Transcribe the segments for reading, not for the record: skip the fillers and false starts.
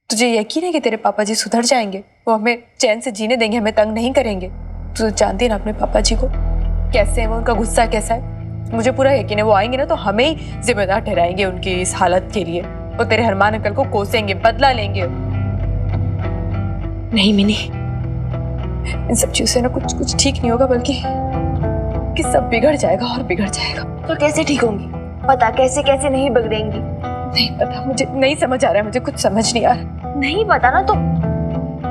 तुझे यकीन है कि तेरे पापा जी सुधर जाएंगे? वो हमें चैन से जीने देंगे, हमें तंग नहीं करेंगे? तू जानती है ना अपने पापा जी को, कैसे है वो, उनका गुस्सा कैसा है। मुझे पूरा यकीन है वो आएंगे ना तो हमें ही जिम्मेदार ठहराएंगे उनकी इस हालत के लिए। वो तेरे हरमान अंकल को कोसेंगे, बदला लेंगे। नहीं मिनी, इन सब चीजों से ना कुछ कुछ ठीक नहीं होगा, बल्कि कि सब बिगड़ जाएगा और बिगड़ जाएगा। तो कैसे ठीक होंगी? पता कैसे कैसे नहीं बिगड़ेंगी? नहीं पता, मुझे नहीं समझ आ रहा है, मुझे कुछ समझ नहीं आ रहा। नहीं पता ना तो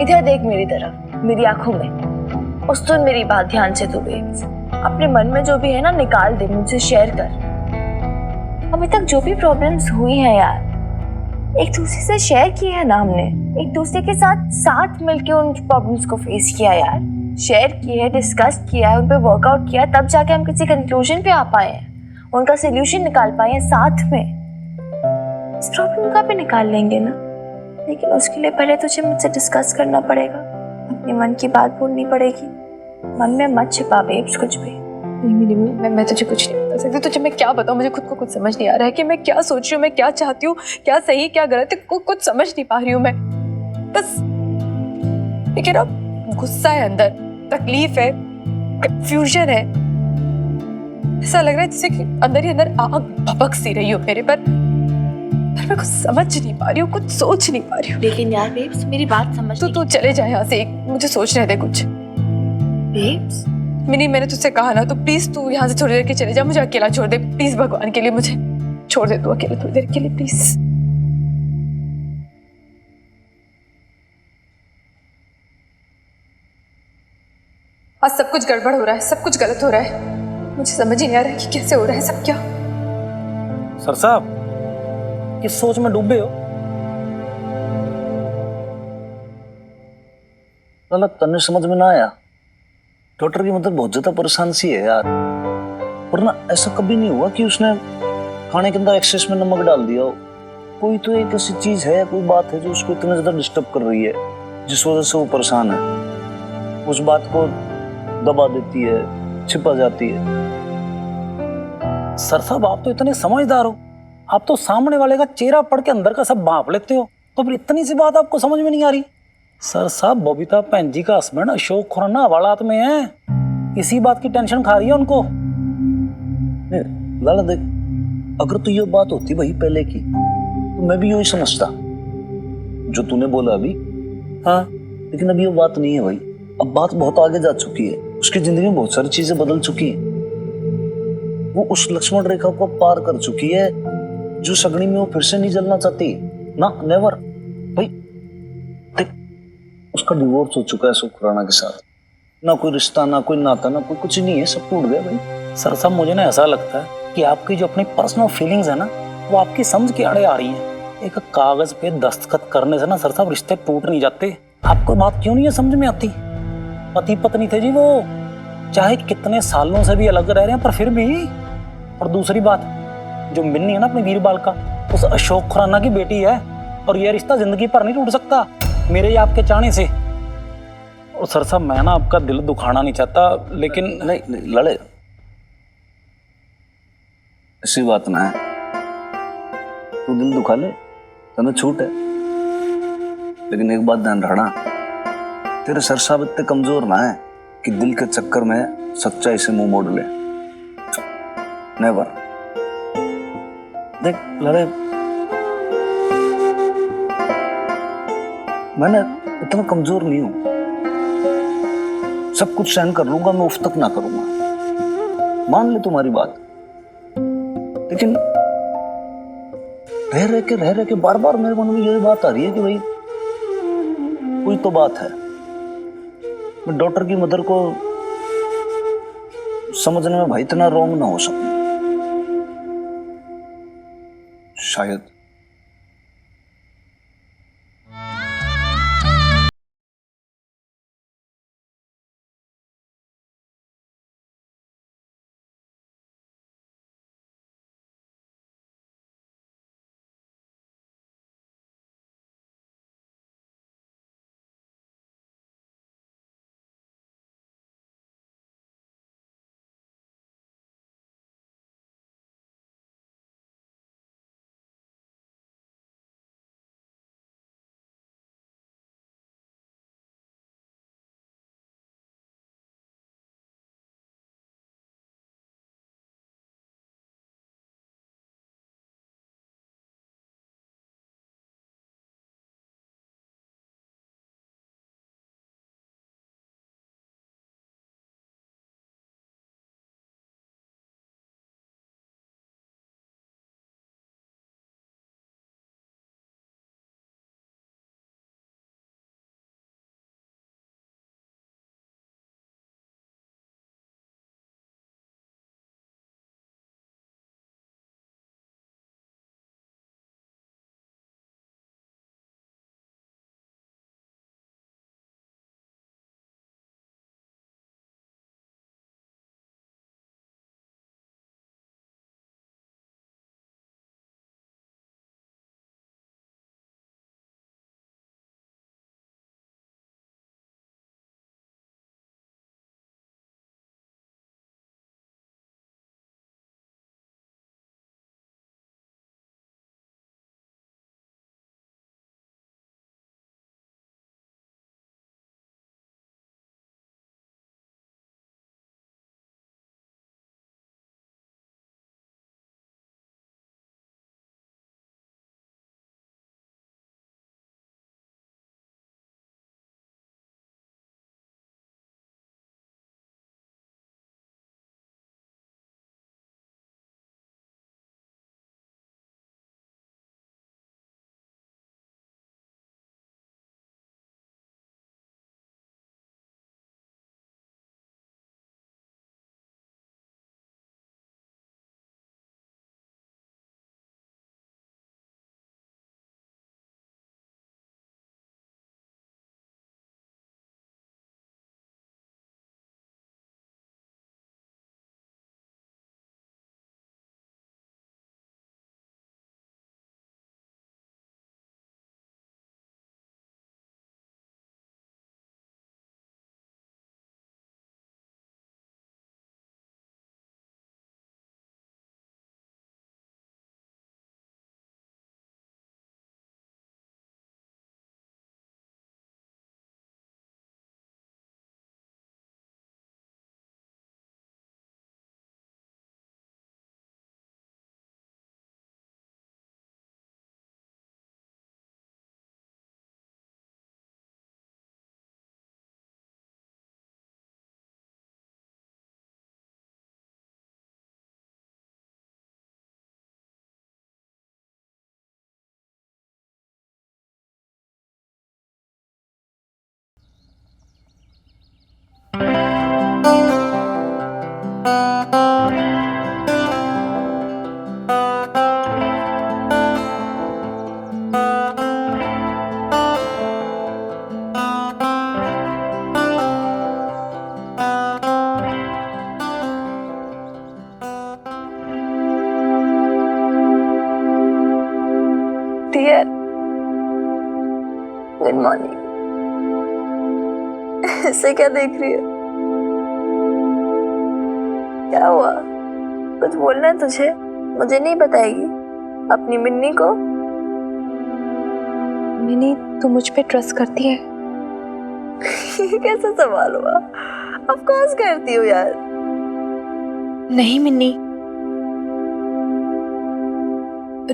इधर देख मेरी तरफ, मेरी आंखों में, और सुन मेरी बात ध्यान से। तू बेब्स अपने मन में जो भी है ना निकाल दे, मुझे शेयर कर। अभी तक जो भी प्रॉब्लम्स हुई हैं यार, एक दूसरे से शेयर किया है ना हमने, एक दूसरे के साथ साथ मिलके उन प्रॉब्लम्स को फेस किया यार, शेयर किए, डिस्कस किया है, उन पे वर्कआउट किया, तब जाके हम किसी कंक्लूजन पे आ पाए हैं, उनका सोल्यूशन निकाल पाए हैं साथ में। इस प्रॉब्लम का भी निकाल लेंगे ना, लेकिन उसके लिए पहले तुझे मुझसे डिस्कस करना पड़ेगा, अपने मन की बात बोलनी पड़ेगी। मन में मत छिपा बेब्स कुछ भी। नहीं, मैं तुझे कुछ नहीं बता सकती। तुझे मैं क्या बताऊं, मुझे खुद को कुछ समझ नहीं आ रहा है कि मैं क्या सोच रही हूँ, मैं क्या चाहती हूँ, क्या सही क्या गलत है, कुछ समझ नहीं पा रही हूँ मैं। बस लेकिन अब गुस्सा है अंदर, तकलीफ है, कंफ्यूजन है। ऐसा लग रहा है जैसे कि अंदर ही अंदर आग भभक सी रही हो मेरे पर मैं कुछ समझ नहीं पा रही हूँ, कुछ सोच नहीं पा रही हूँ। लेकिन यार बेब्स मेरी बात समझ। तू चले जाए यहाँ से, मुझे सोचने दे कुछ। बेब्स मिनी, मैंने तुझसे कहा ना, तो प्लीज तू यहाँ से थोड़ी देर के चले जा, मुझे अकेला छोड़ दे प्लीज, भगवान के लिए मुझे छोड़ दे तू अकेले थोड़ी देर के लिए प्लीज। आज सब कुछ गड़बड़ हो रहा है, सब कुछ गलत हो रहा है, मुझे समझ ही नहीं आ रहा है कि कैसे हो रहा है सब। क्या सर साहब किस सोच में डूबे हो? गलत तन्ने समझ में ना आया। डॉक्टर की मतलब बहुत ज्यादा परेशान सी है यार, वरना ऐसा कभी नहीं हुआ कि उसने खाने के अंदर एक्सेस में नमक डाल दिया हो। कोई तो एक ऐसी चीज है, कोई बात है जो उसको इतना ज्यादा डिस्टर्ब कर रही है, जिस वजह से वो परेशान है, उस बात को दबा देती है, छिपा जाती है। सर साहब आप तो इतने समझदार हो, आप तो सामने वाले का चेहरा पढ़ के अंदर का सब भांप लेते हो, तो फिर इतनी सी बात आपको समझ में नहीं आ रही? सर साहब बबीता भैन जी का हस्बैंड अशोक खुराना हवालात में है, इसी बात की टेंशन खा रही है उनको। लाला देख, अगर तो ये बात होती भाई पहले की, तो मैं भी यही समझता जो तूने बोला अभी। हाँ, लेकिन अभी ये बात नहीं है भाई, अब बात बहुत आगे जा चुकी है, उसकी जिंदगी में बहुत सारी चीजें बदल चुकी हैं। वो उस लक्ष्मण रेखा को पार कर चुकी है जो सगनी में वो फिर से नहीं जलना चाहती ना, नेवर भाई। देख, उसका डिवोर्स हो चुका है अशोक खुराना के साथ, ना कोई रिश्ता, ना कोई नाता, ना कोई कुछ नहीं है, सब टूट गया भाई। सर साहब मुझे ना ऐसा लगता है कि आपकी जो अपनी पर्सनल फीलिंग्स है ना, वो आपकी समझ के आड़े आ रही हैं। एक कागज पे दस्तखत करने से ना सर साहब रिश्ते टूट नहीं जाते। आपको बात क्यों नहीं है समझ में आती? पति पत्नी थे जी वो, चाहे कितने सालों से भी अलग रह रहे हैं, पर फिर भी। और दूसरी बात, जो मिन्नी है ना अपनी वीरबाल का, उस अशोक खुराना की बेटी है, और यह रिश्ता जिंदगी पर नहीं टूट सकता मेरे या आपके चाहने से। और सर साहब मैं ना आपका दिल दुखाना नहीं चाहता, लेकिन नहीं, नहीं लड़े, ऐसी बात ना है, तू दिल दुखा ले, तने छूट है, लेकिन एक बात ध्यान रखना, तेरे सर साहब इतने कमजोर ना है कि दिल के चक्कर में सच्चाई से मुंह मोड़ ले। नेवर। देख लड़े, मैंने इतना कमजोर नहीं हूं, सब कुछ सहन कर लूंगा, मैं उफ तक ना करूंगा, मान ले तुम्हारी बात। लेकिन रह रह के बार बार मेरे मन में यही बात आ रही है कि भाई कोई तो बात है। मैं डॉक्टर की मदर को समझने में भाई इतना रॉन्ग ना हो सकूं शायद। Good morning. ऐसे क्या देख रही है? क्या हुआ? कुछ बोलना है तुझे? मुझे नहीं बताएगी? अपनी मिन्नी को? मिनी, तू मुझ पे ट्रस्ट करती है? कैसा सवाल हुआ? ऑफ कोर्स करती हूँ यार। नहीं मिन्नी,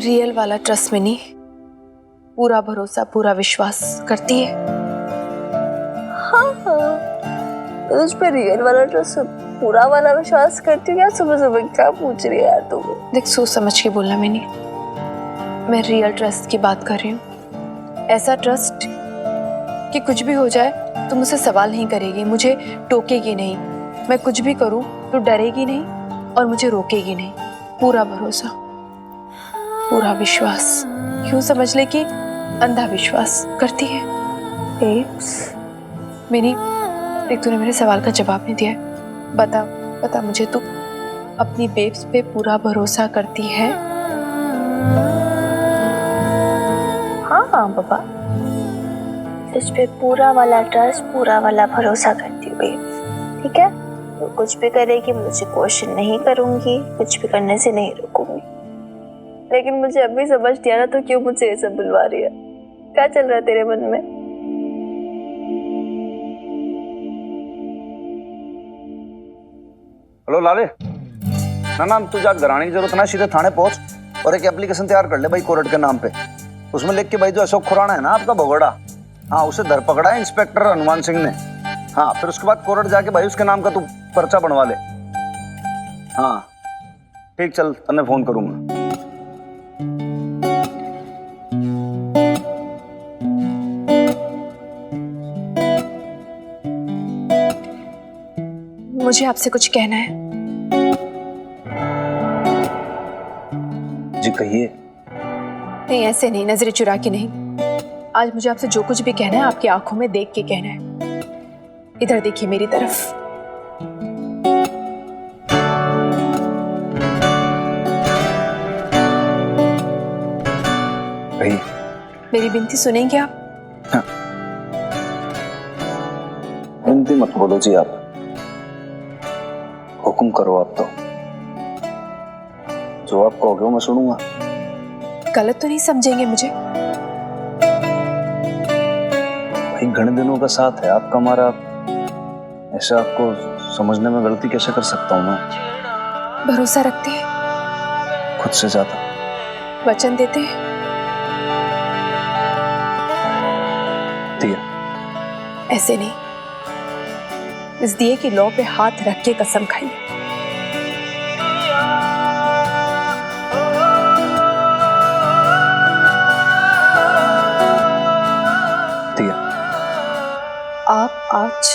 रियल वाला ट्रस्ट मिनी, पूरा भरोसा, पूरा विश्वास करती है। हाँ हाँ, तुझ पे रियल वाला ट्रस्ट, पूरा वाला विश्वास करती हूँ। क्या सुबह सुबह क्या पूछ रही है यार तुम? देख, सोच समझ के बोलना मिनी, मैं रियल ट्रस्ट की बात कर रही हूँ। ऐसा ट्रस्ट कि कुछ भी हो जाए तो मुझसे सवाल नहीं करेगी, मुझे टोकेगी नहीं, मैं कुछ भी करूँ तो डरेगी नहीं और मुझे रोकेगी नहीं। पूरा भरोसा, पूरा विश्वास, यूं समझ ले कि अंधा विश्वास करती है। बेब्स, मिनी, देख तूने मेरे सवाल का जवाब नहीं दिया है। बता मुझे, तू अपनी बेब्स पे पूरा भरोसा करती है? हाँ हाँ पापा, तुझ पे पूरा वाला ट्रस्ट, पूरा वाला भरोसा करती हूँ बेब्स। ठीक है, तो कुछ भी करेगी मुझे क्वेश्चन नहीं करूंगी, कुछ भी करने से नहीं रोकूंगी। लेकिन मुझे अभी समझ नहीं आ रहा तो क्यों मुझे ये सब बुलवा रही है? क्या चल रहा है तेरे मन में? हेलो लाले, ना तू जा घराने की जरूरत ना, सीधे थाने पहुंच और एक एप्लीकेशन तैयार कर ले भाई कोर्ट के नाम पे। उसमें लिख के भाई जो अशोक खुराना है ना आपका भगोड़ा, हाँ उसे धर पकड़ा है इंस्पेक्टर हनुमान सिंह ने। हाँ फिर उसके बाद कोर्ट जाके भाई उसके नाम का तू पर्चा बनवा ले। हाँ ठीक, चल तन्ने फोन करूंगा। मुझे आपसे कुछ कहना है। जी कहिए। नहीं, ऐसे नहीं, नजरें चुरा के नहीं। आज मुझे आपसे जो कुछ भी कहना है आपकी आंखों में देख के कहना है। इधर देखिए मेरी तरफ। कहिए। मेरी विनती सुनेंगे आप? हाँ। विनती मत बोलो जी, आप हुक्म करो। आप तो जो आप कहोगे वो मैं सुनूंगा। गलत तो नहीं समझेंगे मुझे? भाई घने दिनों का साथ है आपका हमारा, ऐसा आपको समझने में गलती कैसे कर सकता हूँ मैं? भरोसा रखते हैं? खुद से ज्यादा। वचन देते हैं? दिया। ऐसे नहीं, इस दिए की लौ पे हाथ रख के कसम खाइए। दिया। आप आज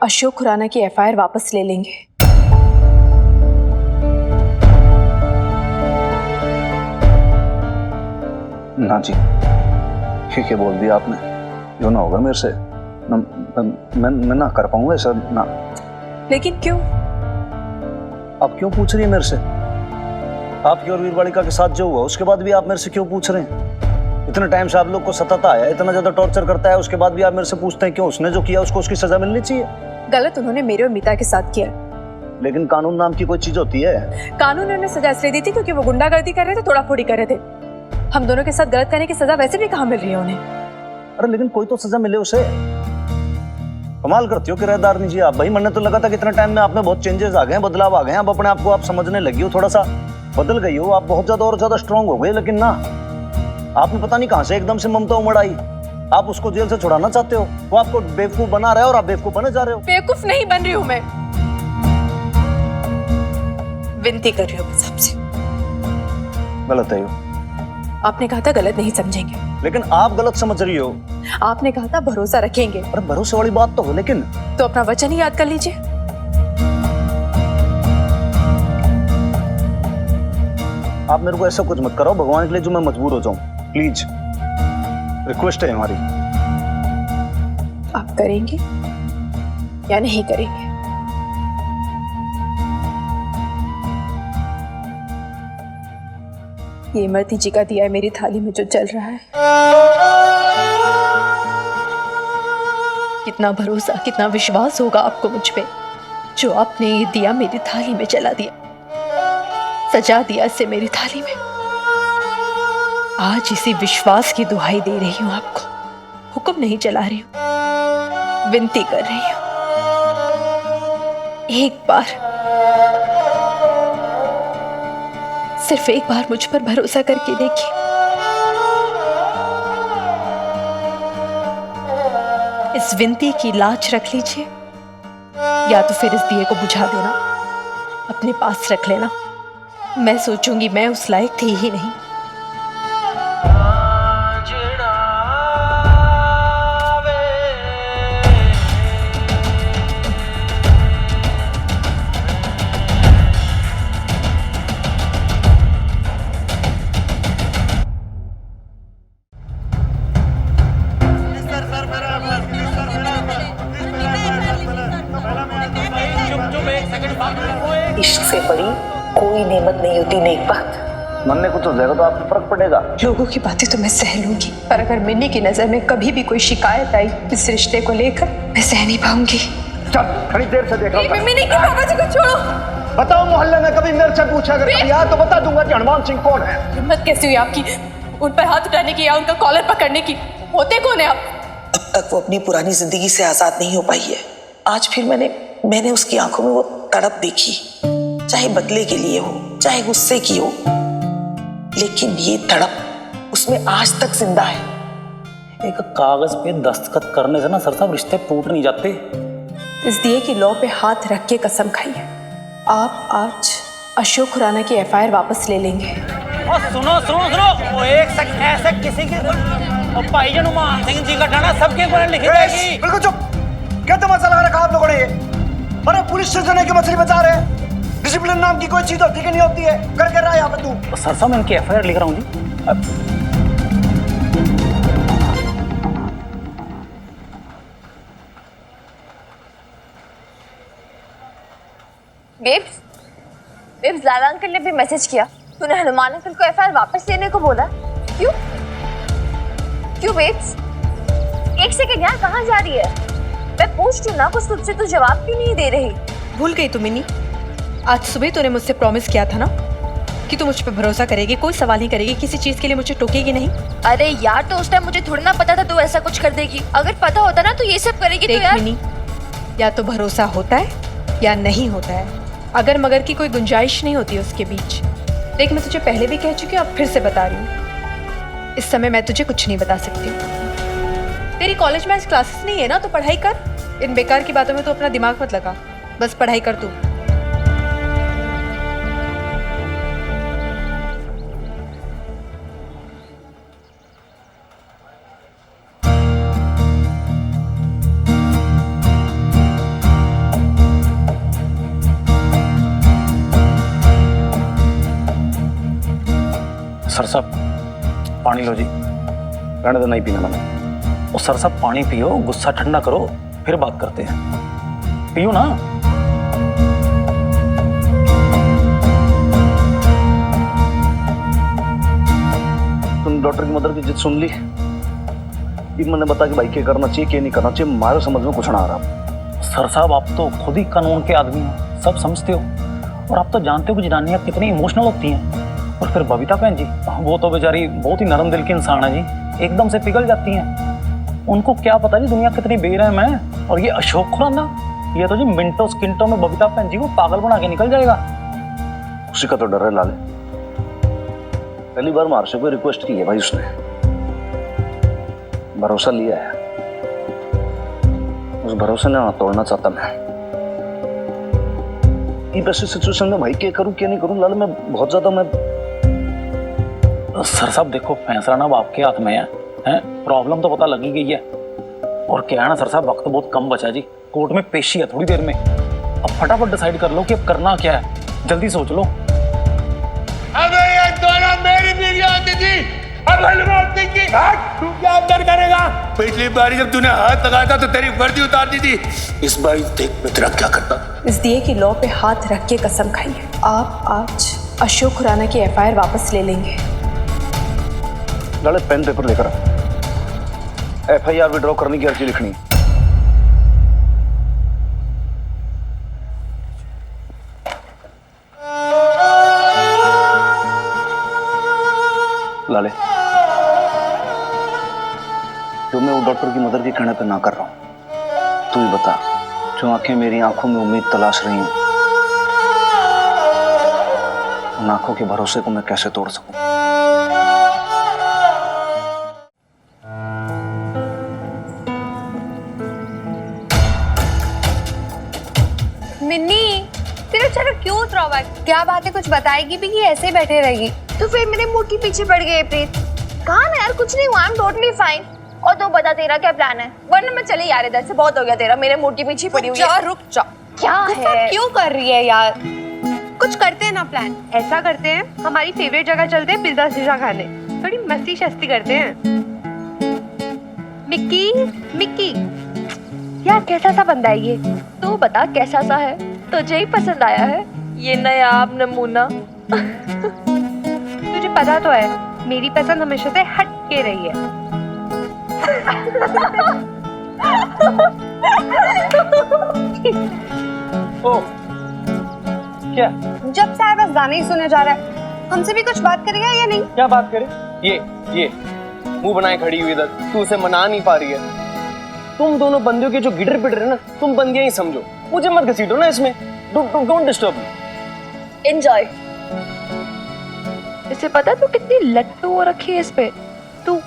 अशोक खुराना की एफआईआर वापस ले लेंगे? ना जी, ठीक है बोल दिया आपने, जो ना होगा मेरे से मैं ना कर पाऊंगा ऐसा ना। लेकिन क्यों? आप क्यों पूछ रही है मेरे से? आपकी और वीरबालिका के साथ जो हुआ उसके बाद भी आप मेरे से क्यों पूछ रहे हैं? इतने टाइम से आप लोग को सताता है, इतना ज्यादा टॉर्चर करता है, उसके बाद भी आप मेरे से पूछते हैं क्यों? उसने जो किया उसको उसकी सजा मिलनी चाहिए। गलत उन्होंने मेरे और मीता के साथ किया। लेकिन कानून नाम की कोई चीज होती है? कानून उन्हें सजा इसलिए दी थी क्योंकि वो गुंडागर्दी कर रहे थे, तोड़ा फोड़ी कर रहे थे। हम दोनों के साथ गलत करने की सजा वैसे भी कहाँ मिल रही है उन्हें? अरे लेकिन कोई तो सजा मिले उसे। कमाल करती हो किराएदारनी जी आप। भाई मैंने तो लगा था कि इतने टाइम में आप में बहुत चेंजेस आ गए हैं, बदलाव आ गए हैं, अब अपने आप को आप समझने लगी हो, थोड़ा सा बदल गई हो, आप बहुत ज्यादा और ज्यादा स्ट्रांग हो गए। लेकिन ना, आपने पता नहीं कहां से एकदम से ममता उमड़ आई। आप उसको जेल से छुड़ाना चाहते हो, वो आपको बेवकूफ बना रहा है और आप बेवकूफ बने जा रहे हो। बेवकूफ नहीं बन रही हूं मैं, विनती कर रही हूं बस आपसे। गलत है यो। आपने कहा था गलत नहीं समझेंगे, लेकिन आप गलत समझ रही हो। आपने कहा था भरोसा रखेंगे। अरे भरोसे वाली बात तो हो, लेकिन तो अपना वचन ही याद कर लीजिए। आप मेरे को ऐसा कुछ मत करो भगवान के लिए जो मैं मजबूर हो जाऊं, प्लीज, रिक्वेस्ट है हमारी। आप करेंगे या नहीं करेंगे? ये इमरती जी का दिया है मेरी थाली में जो जल रहा है। कितना भरोसा, कितना विश्वास होगा आपको मुझ पे, जो आपने ये दिया मेरी थाली में जला दिया, सजा दिया इसे मेरी थाली में। आज इसी विश्वास की दुहाई दे रही हूं आपको, हुक्म नहीं चला रही हूं, विनती कर रही हूं, एक बार, सिर्फ एक बार मुझ पर भरोसा करके देखिए। इस विनती की लाज रख लीजिए, या तो फिर इस दिए को बुझा देना, अपने पास रख लेना। मैं सोचूंगी मैं उस लायक थी ही नहीं। इश्क से बड़ी कोई नेमत नहीं होती नेक बात। मन में कुछ हो जाएगा तो आपको फर्क पड़ेगा। लोगों की बातें तो मैं सह लूंगी, पर अगर मिन्नी की नजर में कभी भी कोई शिकायत आई इस रिश्ते को लेकर, मैं सह नहीं पाऊंगी। चल खड़ी देर से देख रहा हूं। मिन्नी की बाबा जी को छोड़ो। बताओ, मोहल्ले में कभी मेरे से पूछा अगर कभी आया तो बता दूंगा कि हनुमान सिंह कौन है। हिम्मत कैसी हुई आपकी उन पर हाथ उठाने की या उनका कॉलर पकड़ने की? होते कौन है आप? अब तक वो अपनी पुरानी जिंदगी से आजाद नहीं हो पाई है। आज फिर मैंने उसकी आंखों में वो तड़प देखी, चाहे बदले के लिए हो, चाहे गुस्से की हो, लेकिन ये तड़प उसमें आज तक जिंदा है। एक कागज पे दस्तखत करने से ना सर साहब रिश्ते टूट नहीं जाते। इस दिए की लौ पे हाथ रख के कसम खाई है, आप आज अशोक खुराना की एफआईआर वापस ले लेंगे। और सुनो सुनो सुनो, वो एक सेकंड ऐसे किसी के और भाईजान हनुमान सिंह जी का ठाना सबके ऊपर लिखी जाएगी। बिल्कुल चुप। क्या तमाशा लगा रखा आप लोगों ने? ये अरे पुलिस से जने की मछली बचा रहे हैं। डिसिप्लिन नाम की कोई चीज होती कि नहीं होती है? कर रहा है यहाँ पे तू? सर साहब मैं इनकी एफआईआर लिख रहा हूँ जी। बेब्स लाला अंकल ने भी मैसेज किया। तूने हनुमान अंकल को एफआईआर वापस लेने को बोला, क्यों? क्यों बेब्स? एक सेकंड यार, कहाँ जा रही है? मैं पूछ रही हूँ ना कुछ तुझसे, तू जवाब क्यों नहीं दे रही? भूल गई तू मिनी? आज सुबह तूने मुझसे प्रॉमिस किया था ना कि तू मुझ पे भरोसा करेगी, कोई सवाल नहीं करेगी, किसी चीज के लिए मुझे टोकेगी नहीं। अरे यार, तो उस टाइम मुझे थोड़ी ना पता था तू ऐसा कुछ कर देगी। अगर पता होता ना तो ये सब करेगी तो यार। मिनी, या तो भरोसा होता है या नहीं होता है, अगर मगर की कोई गुंजाइश नहीं होती उसके बीच। देख, मैं तुझे पहले भी कह चुकी हूँ, अब फिर से बता रही हूँ, इस समय मैं तुझे कुछ नहीं बता सकती। तेरी कॉलेज में आज क्लासेस नहीं है ना, तो पढ़ाई कर। इन बेकार की बातों में तो अपना दिमाग मत लगा, बस पढ़ाई कर तू। सर साहब पानी लो जी। रहने दो, नहीं पीना मैंने। और सर साहब पानी पियो, गुस्सा ठंडा करो, फिर बात करते हैं। पियो ना। तुम डॉक्टर की मदर की जिद सुन ली? ये मैंने बता कि भाई क्या करना चाहिए क्या नहीं करना चाहिए, हमारे समझ में कुछ ना आ रहा। सर साहब आप तो खुद ही कानून के आदमी हो, सब समझते हो, और आप तो जानते हो कि जनानियां कितनी इमोशनल होती हैं। और फिर बबीता बहन जी, वो तो बेचारी बहुत ही नरम दिल की इंसान है जी, एकदम से पिघल जाती हैं। उनको क्या पता जी दुनिया कितनी बेरहम है। और ये अशोक खुराना, ये तो जी मिनटों स्किंटों में बबीता बहन जी को पागल बना के निकल जाएगा। उसी का तो डर है लाले। पहली बार मार से कोई रिक्वेस्ट की है भाई, उसने भरोसा लिया है, उस भरोसे ने तोड़ना चाहता मैं। ये वैसे सिचुएशन में भाई क्या करूं क्या नहीं करूं लाले, मैं बहुत ज्यादा सर साहब देखो, फैसला ना अब आपके हाथ में है, प्रॉब्लम तो पता लगी गई है। और क्या है ना सर साहब, वक्त बहुत कम बचा जी, कोर्ट में पेशी है थोड़ी देर में। अब फटाफट डिसाइड कर लो कि अब करना क्या है, जल्दी सोच लो। अबे ये दोनों मेरी बीवी होती थी, अब हनुमान सिंह की तू क्या अंदर करेगा? पिछली बारी जब तूने हाथ लगाया था तो तेरी वर्दी उतार दी थी, इस बारी देख मैं तेरा क्या करता। इस दिए की लौ पे हाथ रख के कसम खाई है, आप आज अशोक खुराना की एफआईआर वापस ले लेंगे। लाले पेन पेपर लेकर FIR विड्रॉ करने की अर्जी लिखनी है। लाले, जो मैं वो डॉक्टर की मदद के कहने पे ना कर रहा हूं, तू ही बता, जो आंखें मेरी आंखों में उम्मीद तलाश रही हैं, उन आंखों के भरोसे को मैं कैसे तोड़ सकूं? मिन्नी, तेरा चेहरा क्यों उतरा हुआ है? क्या बात है, कुछ बताएगी भी कि ऐसे ही बैठे रहेगी? तो फिर मेरे मुंह के पीछे पड़ गए प्रीत। कहा ना यार, कुछ नहीं हुआ, आई एम टोटली फाइन। और तो बता तेरा क्या प्लान है, वरना मैं चली यार इधर से, बहुत हो गया तेरा, मेरे मुंह के पीछे पड़ी हुई है। रुक जा। क्या है? क्यों कर रही है यार? कुछ करते हैं ना प्लान। ऐसा करते हैं, हमारी फेवरेट जगह चलते हैं पिज्जा शिजा खाने, थोड़ी मस्ती शस्ती करते हैं। मिक्की, मिक्की यार कैसा सा बंदा है ये? तू बता कैसा सा है, तुझे ही पसंद आया है ये नायाब नमूना? तुझे पता तो है मेरी पसंद हमेशा से हट के रही है। ओ, क्या जब से आया बस गाने ही सुने जा रहा है। हमसे भी कुछ बात करेगा या नहीं? क्या बात करे? ये मुंह बनाए खड़ी हुई इधर, तू उसे मना नहीं पा रही है। तुम दोनों बंदियों के जो गिटर पिटर है ना, तुम बंदियां ही समझो, मुझे मत घसीटो ना इसमें। Don't disturb me. एंजॉय। इसे पता तू कितनी लट्टू हो रखी है इस पे? तू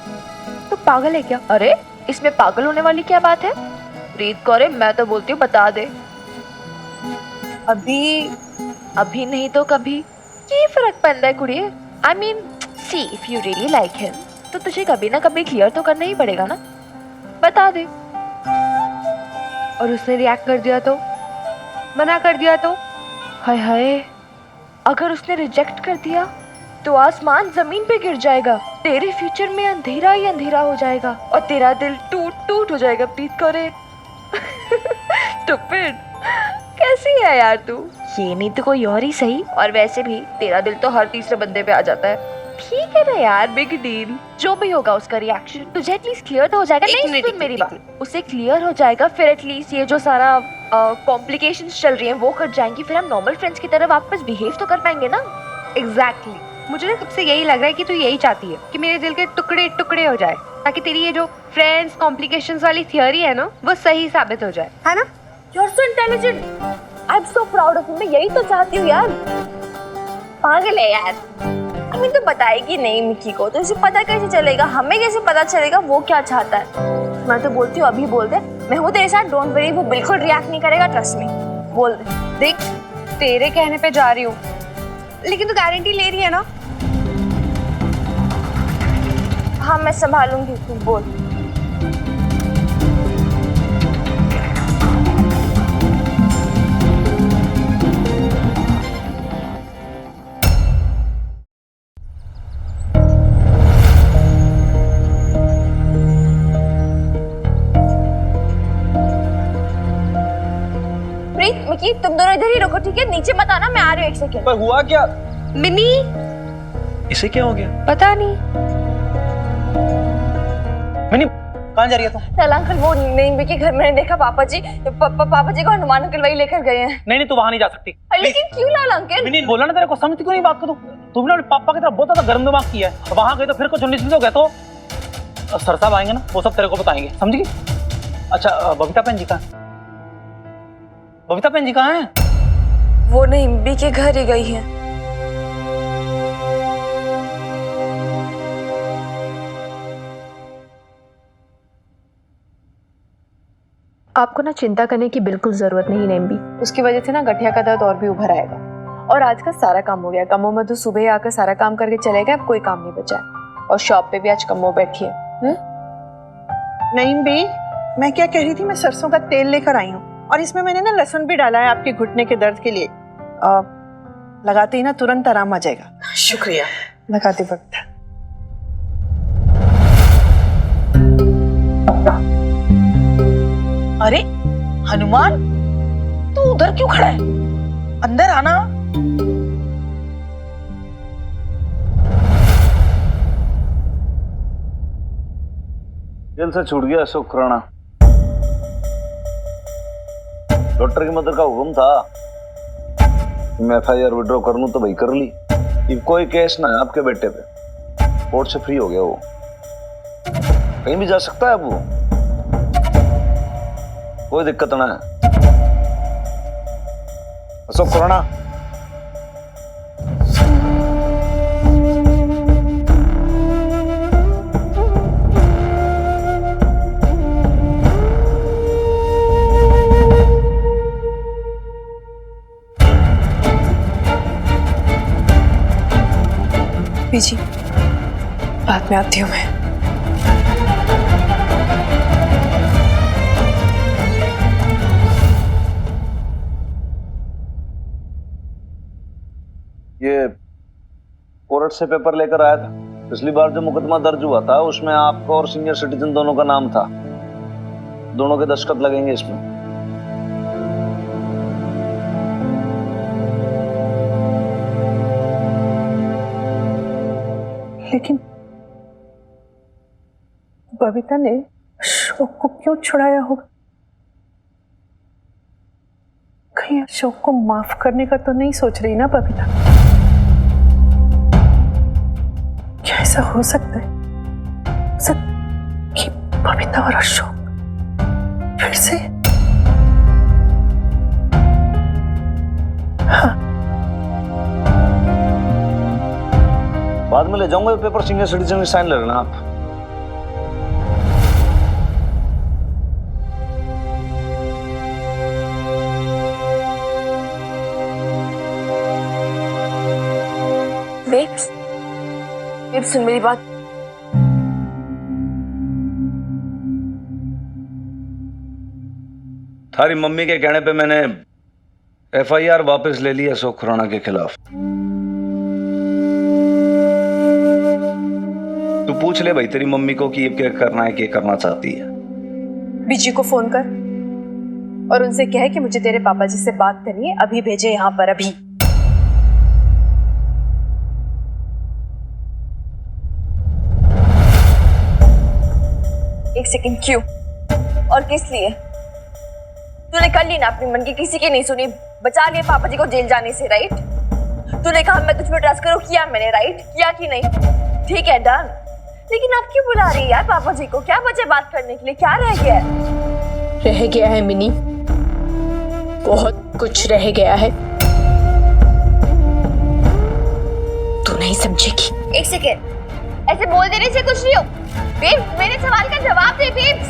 पागल है क्या? अरे इसमें पागल होने वाली क्या बात है? प्रीत करे, मैं तो बोलती हूँ बता दे। अभी नहीं तो कभी क्या फर्क पड़ता है कुड़िए? I mean see, if you really like him तो तुझे कभी ना कभी क्लियर तो करना ही पड़ेगा ना, बता दे। और उसने रिएक्ट कर दिया तो, मना कर दिया तो? हाय हाय, अगर उसने रिजेक्ट कर दिया तो आसमान जमीन पे गिर जाएगा, तेरे फ्यूचर में अंधेरा ही अंधेरा हो जाएगा और तेरा दिल टूट टूट हो जाएगा। प्रीत करे स्टूपिड, कैसी है यार तू? ये नहीं तो कोई और ही सही, और वैसे भी तेरा दिल तो हर तीसरे बंदे पे आ जाता है। ठीक है ना यार, बिग डील। जो भी होगा उसका रिएक्शन तुझे एटलीस्ट क्लियर तो हो जाएगा। नहीं सुन मेरी बात, उसे क्लियर हो जाएगा, फिर एटलीस्ट ये जो सारा कॉम्प्लिकेशंस चल रही हैं वो कट जाएंगी, फिर हम नॉर्मल फ्रेंड्स की तरह वापस बिहेव तो कर पाएंगे ना। एग्जैक्टली, मुझे ना सबसे यही लग रहा है कि तू यही चाहती है कि मेरे दिल के टुकड़े टुकड़े हो जाए, ताकि तेरी ये जो फ्रेंड्स कॉम्प्लिकेशंस वाली थियरी है ना, वो सही साबित हो जाए, है ना? You are so intelligent, I am so proud of you. मैं यही तो चाहती हूँ यार। पागल है यार। आई मीन, तो बताएगी नहीं मिक्की को तो इसे पता कैसे चलेगा? हमें कैसे पता चलेगा वो क्या चाहता है? मैं तो बोलती हूँ अभी बोल दे, मैं हूँ तेरे साथ, डोंट वरी, वो बिल्कुल रिएक्ट नहीं करेगा, ट्रस्ट मी। बोल दे। देख, तेरे कहने पे जा रही हूँ, लेकिन तू गारंटी ले रही है ना? हाँ मैं संभालूंगी, तू बोल। प्रीत, मिकी, तुम दोनों इधर ही रुको, ठीक है? नीचे मत आना, मैं आ रही हूँ 1 सेकंड। पर हुआ क्या? मिनी, इसे क्या हो गया? पता नहीं। मिनी, कहाँ जा रही है तुम? चल अंकल, वो नहीं मिकी, घर मैंने देखा पापा जी को हनुमान अंकल वही लेकर गए हैं। नहीं तू वहां नहीं जा सकती। लेकिन क्यों लाल अंकल? मिनी, बोला ना तेरे को, समझती क्यों नहीं बात को? तुमने अपने पापा की तरफ बहुत ज्यादा गर्म दिमाग किया है। वहां गए तो फिर कुछ 19 हो गया तो सर साहब आएंगे ना, वो सब तेरे को बताएंगे, समझ गई? अच्छा, बबीता बहन जी कहाँ है? बबीता बहन जी कहाँ है? वो नहीं, बी के घर ही गई है। आपको ना चिंता करने की बिल्कुल जरूरत नहीं नेम्बी, उसकी वजह से ना गठिया का दर्द और भी उभर आएगा। और आज का सारा काम हो गया, कमो मधु सुबह आकर सारा काम करके चले गए, अब कोई काम नहीं बचा है। और शॉप पे भी आज कमो बैठी है। नहीं बी, मैं क्या कह रही थी, मैं सरसों का तेल लेकर आई हूँ और इसमें मैंने ना लहसुन भी डाला है आपके घुटने के दर्द के लिए। लगाते ही ना तुरंत आराम आ जाएगा। शुक्रिया। लगाते वक्त। अरे हनुमान, तू उधर क्यों खड़ा है? अंदर आना। जेल से छूट गया अशोक खुराना। डॉक्टर की मदद का हुक्म था, मैं FIR विड्रॉ कर लूं तो भाई कर ली। ये कोई केस ना है आपके बेटे पे, कोर्ट से फ्री हो गया वो, कहीं भी जा सकता है अब वो, कोई दिक्कत ना है। अशोक खुराना, बीजी, बाद में आती हूँ मैं। ये कोर्ट से पेपर लेकर आया था। पिछली बार जो मुकदमा दर्ज हुआ था उसमें आपका और सीनियर सिटीजन दोनों का नाम था, दोनों के दस्तखत लगेंगे इसमें। लेकिन बबीता ने अशोक को क्यों छुड़ाया होगा? कहीं अशोक को माफ करने का तो नहीं सोच रही ना बबीता? क्या ऐसा हो सकता है कि बबीता और अशोक फिर से? हाँ, बाद में ले जाऊंगा ये पेपर, सीनियर सिटीजन की साइन ले लेना आप। बेब्स, बेब्स सुन मेरी बात। थारी मम्मी के कहने पे मैंने FIR वापस ले ली अशोक खुराना के खिलाफ। तू पूछ ले भाई तेरी मम्मी को कि ये क्या करना है, क्या करना चाहती है। बीजी को फोन कर और उनसे कह कि मुझे तेरे पापा जी से बात करनी है, अभी भेजे यहाँ पर अभी। एक सेकंड, क्यों और किस लिए? तूने कर ली ना अपनी मन की, किसी की नहीं सुनी, बचा लिया पापा जी को जेल जाने से, राइट? तूने कहा मैं तुझ पर ट्रस्ट करूं, किया मैंने, राइट? किया कि नहीं? ठीक है, डन। लेकिन आप क्यों बुला रही है यार पापा जी को? क्या बचे बात करने के लिए? क्या रह गया है? रह गया है मिनी, बहुत कुछ रह गया है, तू नहीं समझेगी। एक सेकेंड, ऐसे बोल देने से कुछ नहीं हो। बेब्स, मेरे सवाल का जवाब दे बेब्स।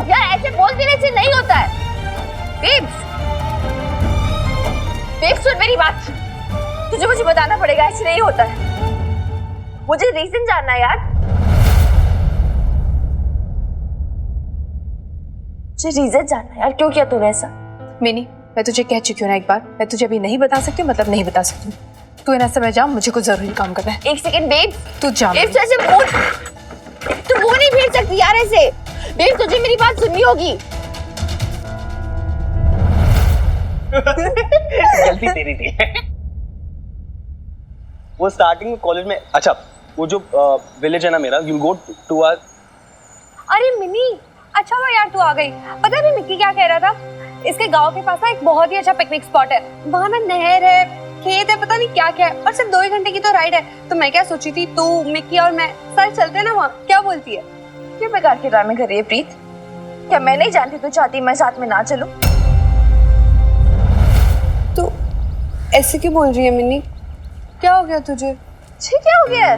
यार ऐसे बोल देने से नहीं होता है। बेब्स, बेब्स सुन मेरी बात, तुझे मुझे बताना पड़ेगा, ऐसे नहीं होता है। मुझे रीजन जानना है यार, मुझे रीजन जानना है यार, क्यों किया तूने ऐसा? मिनी, मैं तुझे कह चुकी हूँ ना एक बार, मैं तुझे अभी नहीं बता सकती हूँ, मतलब नहीं बता सकती हूँ। तू है ना समय जा, मुझे कुछ जरूरी काम करना है। एक सेकंड बेब्स, तू जा। बेब्स ऐसे बोल, तू वो नहीं भेज सकती यार ऐसे। बेब्स तुझे मेरी बात सुननी होगी। गलती तेरी थी। वो स्टार्टिंग में कॉलेज में, अच्छा वो जो विलेज है ना मेरा, यू गो टू आवर। अरे मिनी, अच्छा हुआ यार तू आ गई। पता है अभी मिक्की क्या कह रहा था? इसके गांव के पास ना एक बहुत ही अच्छा पिकनिक स्पॉट है, वहां ना नहर है, खेत है, पता नहीं क्या क्या है, और सिर्फ 2 ही घंटे की तो राइड है। तो मैं क्या सोची थी, तू मिक्की और मैं सारे चलते हैं ना वहाँ, क्या बोलती है? क्यों बेकार के ड्रामे कर रही है प्रीत? क्या मैं नहीं जानती तू चाहती मैं साथ में ना चलूं? तो ऐसे क्यों बोल रही है मिनी? क्या हो गया तुझे? तुझे क्या हो गया?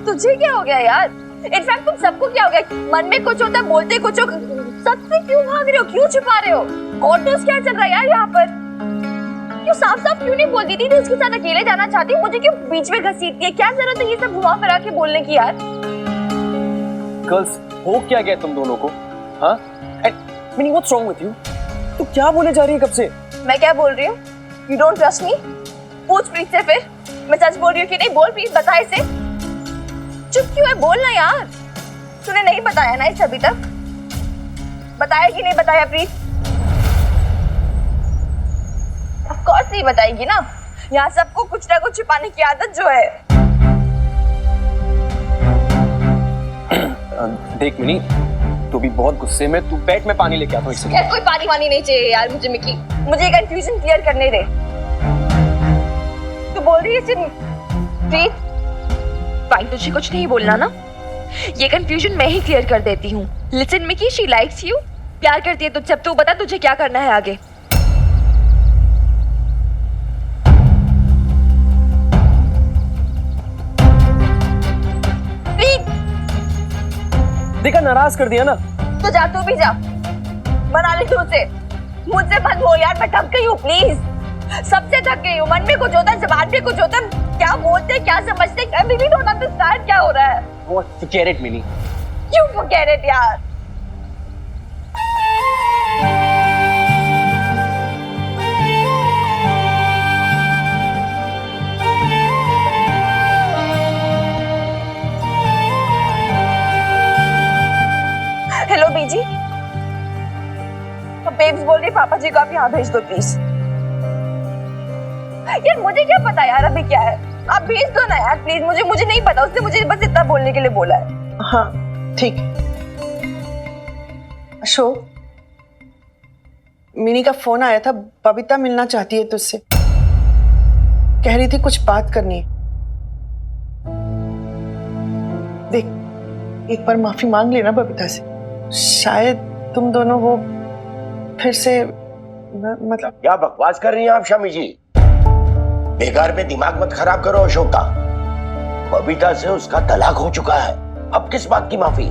तुझे क्या हो गया यार? इनफैक्ट तुम सबको क्या हो गया? मन में कुछ होता है, बोलते कुछ हो, सबसे क्यों भाग रहे हो? क्यों छुपा रहे हो? गॉड नोस क्या चल रहा है यार यहाँ पर? क्यों साफ साफ क्यों नहीं बोलती थी? तू उसके साथ अकेले जाना चाहती, मुझे क्यों बीच में घसीटती है? क्या जरूरत है ये सब घुमा फिरा के बोलने की यार? गर्ल्स, हो क्या गया तुम दोनों को? हाँ? Mini, what's wrong with you? तू क्या बोले जा रही है कब से? मैं क्या बोल रही हूँ? You don't trust me? पूछ प्रीत से फिर, मैं सच बोल रही हूँ कि नहीं? बोल प्रीत, बता इसे। चुप क्यों है? बोलना यार। तूने नहीं बताया ना इसे अभी तक? बताया कि नहीं बताया प्रीत? ऑफ कोर्स नहीं बताएगी ना, यहाँ सबको कुछ ना कुछ छुपाने की आदत जो है। देख मिनी, तू भी बहुत गुस्से में, तू बैठ, मैं पानी लेके आता हूँ। यार कोई पानी वानी नहीं चाहिए यार मुझे मिकी, मुझे कंफ्यूजन क्लियर करने दे। तू बोल रही है सिर्फ प्रीत, फाइन, तुझे कुछ नहीं बोलना ना, ये कंफ्यूजन मैं ही क्लियर कर देती हूँ। Listen Mickey, she likes you, प्यार करती है तुझसे। अब तू बता तुझे क्या करना है आगे। देखा, नाराज कर दिया ना। तो जा, तू भी जा, मना ले तू उसे, मुझसे मत हो यार, मैं थक गई हूँ प्लीज, सबसे थक गई हूँ। मन में कुछ होता है, जबान पे कुछ होता है, क्या बोलते क्या समझते, I really don't understand क्या हो रहा है। What? Forget it, mini. You forget it यार। हेलो बीजी, बेब्स बोल रही पापा जी को आप यहाँ भेज दो प्लीज। यार मुझे क्या पता यार अभी क्या है, आप भेज दो ना यार प्लीज, मुझे नहीं पता, उसने मुझे बस इतना बोलने के लिए बोला है। हाँ ठीक है। अशोक, मिनी का फोन आया था, बबीता मिलना चाहती है तुझसे, कह रही थी कुछ बात करनी है। देख, एक बार माफी मांग लेना बबीता से, शायद तुम दोनों वो फिर से मतलब। क्या बकवास कर रही हैं आप शमी जी? बेकार में दिमाग मत खराब करो अशोक का। बबीता से उसका तलाक हो चुका है, अब किस बात की माफी?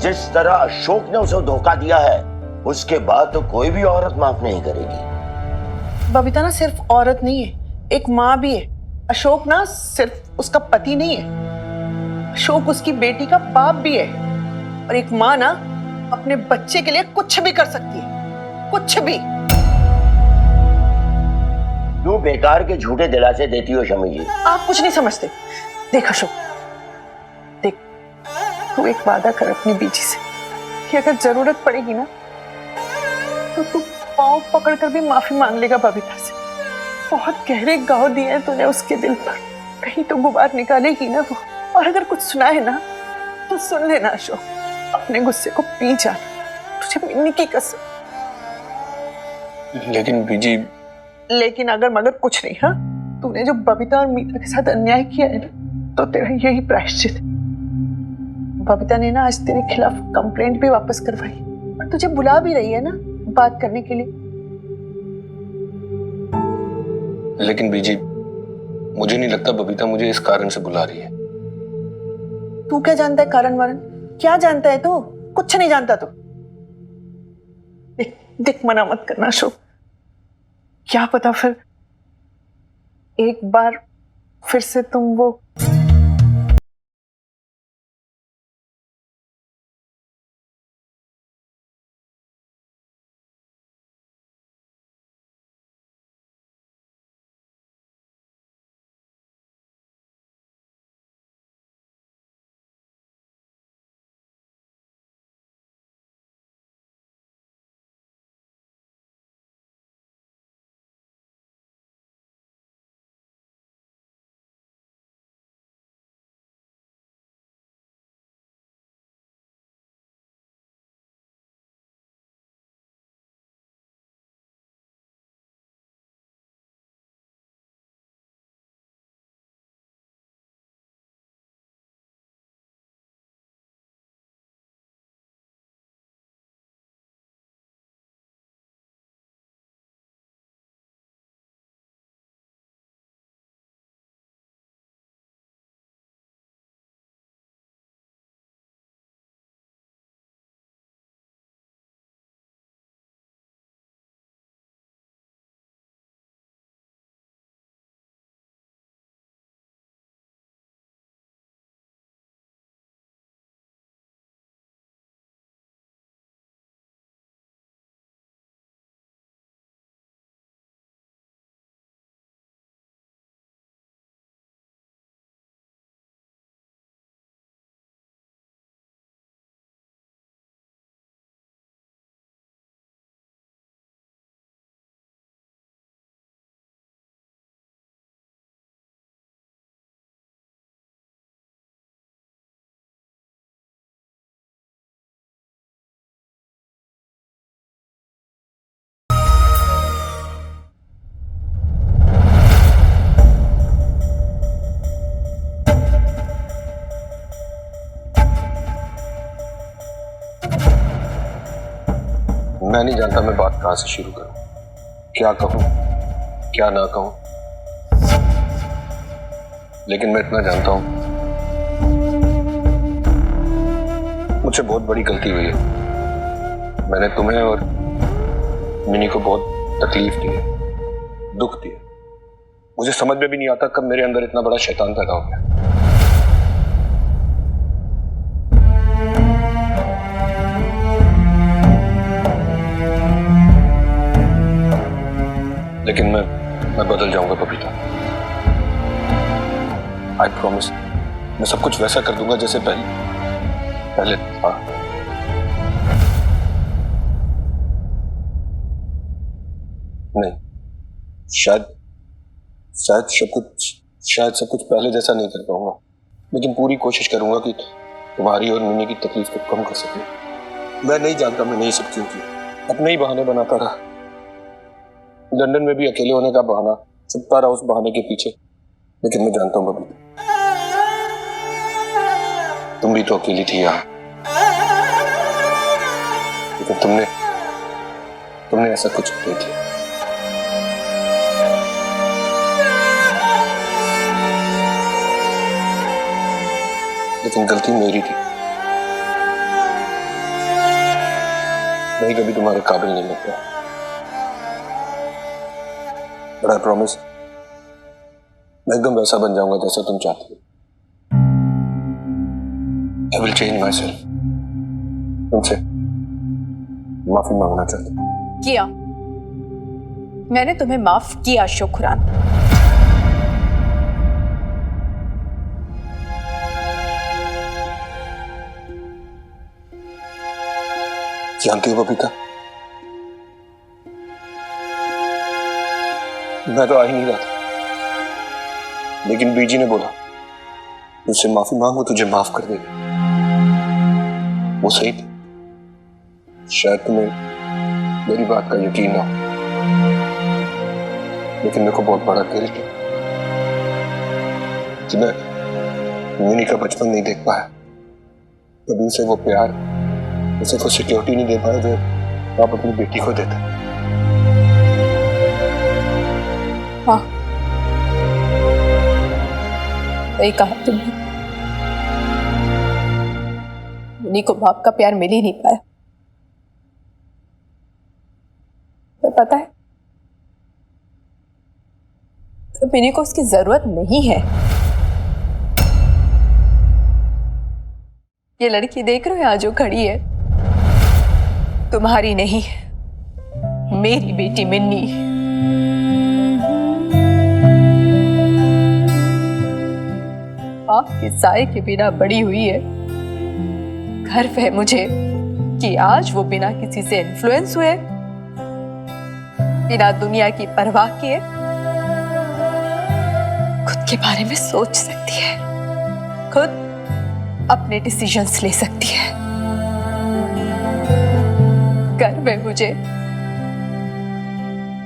जिस तरह अशोक ने उसे धोखा दिया है, उसके बाद तो कोई भी औरत माफ नहीं करेगी। बबीता ना सिर्फ औरत नहीं है, एक माँ भी है। अशोक ना सिर्फ उसका पति नहीं है, अशोक उसकी बेटी का बाप भी है। और एक माँ ना अपने बच्चे के लिए कुछ भी कर सकती है, कुछ भी। क्यों बेकार के झूठे दिलासे देती हो शमी जी? आप कुछ नहीं समझते। देख अशोक, देख, तू एक वादा कर अपनी बीजी से कि अगर जरूरत पड़ेगी ना तो तू पाँव पकड़कर भी माफी मांग लेगा बबीता से। बहुत गहरे घाव दिए हैं तूने उसके दिल पर, कहीं तो गुबार निकालेगी ना वो। और अगर कुछ सुना है ना तो सुन लेना अशोक, अपने गुस्से को पी जाना, तुझे मिन्नी की कसम। लेकिन बीजी। लेकिन अगर मगर कुछ नहीं। हाँ, तूने जो बबीता और मीता के साथ अन्याय किया है ना, तो तेरा यही प्रायश्चित है। बबीता ने ना आज तेरे खिलाफ कंप्लेंट भी वापस करवाई और तुझे बुला भी रही है ना बात करने के लिए। लेकिन बीजी, मुझे नहीं लगता बबीता मुझे इस कारण से बुला रही है। तू क्या जानता है कारण वारण? क्या जानता है तू? कुछ नहीं जानता तू। देख देख, मना मत करना अशोक, क्या पता फिर एक बार फिर से तुम वो मैं नहीं जानता मैं बात कहां से शुरू करूं, क्या कहूं क्या ना कहूं, लेकिन मैं इतना जानता हूं मुझसे बहुत बड़ी गलती हुई है। मैंने तुम्हें और मिनी को बहुत तकलीफ दी है, दुख दिया। मुझे समझ में भी नहीं आता कब मेरे अंदर इतना बड़ा शैतान पैदा हो गया। लेकिन मैं बदल जाऊंगा बबीता, आई प्रॉमिस। मैं सब कुछ वैसा कर दूंगा जैसे पहले था। नहीं, शायद सब कुछ पहले जैसा नहीं कर पाऊंगा, लेकिन पूरी कोशिश करूंगा कि तुम्हारी और मिनी की तकलीफ को कम कर सकूं। मैं नहीं जानता मैंने ये सब क्यों किया, अपने ही बहाने बनाता रहा। लंदन में भी अकेले होने का बहाना, छुपता रहा उस बहाने के पीछे। लेकिन मैं जानता हूं बबीता, तुम भी तो अकेली थी यहाँ, लेकिन तुमने ऐसा कुछ नहीं किया। लेकिन गलती मेरी थी, मैं कभी तुम्हारे काबिल नहीं लगता। बट आई प्रॉमिस, मैं एकदम वैसा बन जाऊंगा जैसा तुम चाहती हो। I will change my self. तुमसे माफी मांगना चाहती हूँ। किया, मैंने तुम्हें माफ किया शुक्रान। जानती हो बबीता, मैं तो आ ही नहीं रहा था, लेकिन बीजी ने बोला तुझसे माफी मांगो, तुझे माफ कर देगी। वो सही थी। शायद तुम्हें मेरी बात का यकीन ना हो, लेकिन मेरे को बहुत बड़ा गिल्ट है कि मैं मिनी का बचपन नहीं देख पाया, कभी उसे वो प्यार, उसे वो सिक्योरिटी नहीं दे पाया जो आप अपनी बेटी को देते। हाँ, सही कहा तुमने। मिनी को बाप का प्यार मिल ही नहीं पाया। तो पता है, तो मिनी को उसकी जरूरत नहीं है। ये लड़की देख रहे हो यहाँ जो खड़ी है, तुम्हारी नहीं, मेरी बेटी मिन्नी। आपके साए के बिना बड़ी हुई है। गर्व है मुझे कि आज वो बिना किसी से इन्फ्लुएंस हुए, बिना दुनिया की परवाह किए खुद के बारे में सोच सकती है, खुद अपने डिसीजंस ले सकती है। गर्व है मुझे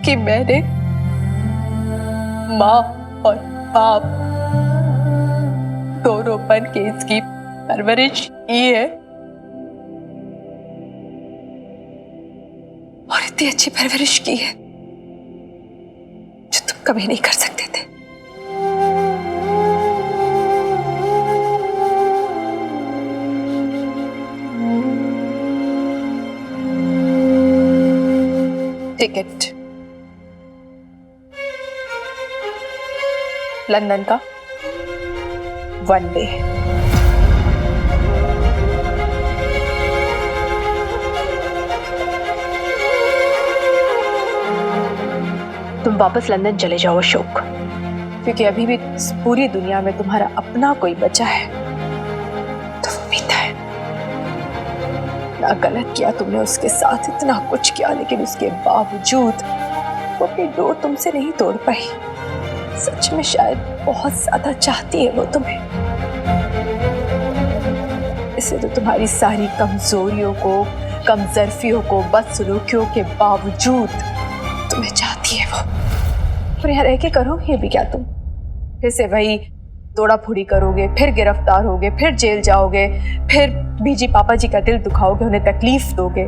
कि मैंने माँ और बाप दोनों बन के इसकी परवरिश की है, और इतनी अच्छी परवरिश की है जो तुम कभी नहीं कर सकते थे। टिकट लंदन का 1 डे। तुम वापस लंदन चले जाओ अशोक, क्योंकि अभी भी इस पूरी दुनिया में तुम्हारा अपना कोई बचा है तो वो मीता है। ना गलत किया तुमने उसके साथ, इतना कुछ किया, लेकिन उसके बावजूद वो अपनी डोर तुमसे नहीं तोड़ पाई। सच में शायद बहुत ज्यादा चाहती है वो तुम्हें, इसे तो तुम्हारी सारी कमजोरियों को, कमजोरियों को, बदसलूकियों के बावजूद तुम्हें चाहती है वो। और यहाँ रह के करोगे भी क्या तुम? फिर से वही तोड़ा फोड़ी करोगे, फिर गिरफ्तार होगे, फिर जेल जाओगे, फिर बीजी पापा जी का दिल दुखाओगे, उन्हें तकलीफ दोगे।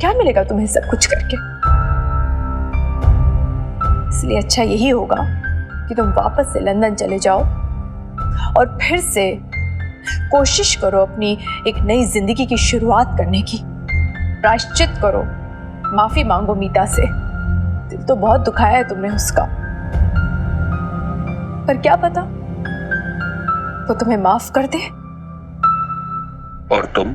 क्या मिलेगा तुम्हें सब कुछ करके? इसलिए अच्छा यही होगा कि तुम वापस से लंदन चले जाओ और फिर से कोशिश करो अपनी एक नई जिंदगी की शुरुआत करने की। प्रायश्चित करो, माफी मांगो मीता से। दिल तो बहुत दुखाया है तुमने उसका, पर क्या पता वो तुम्हें माफ कर दे। और तुम?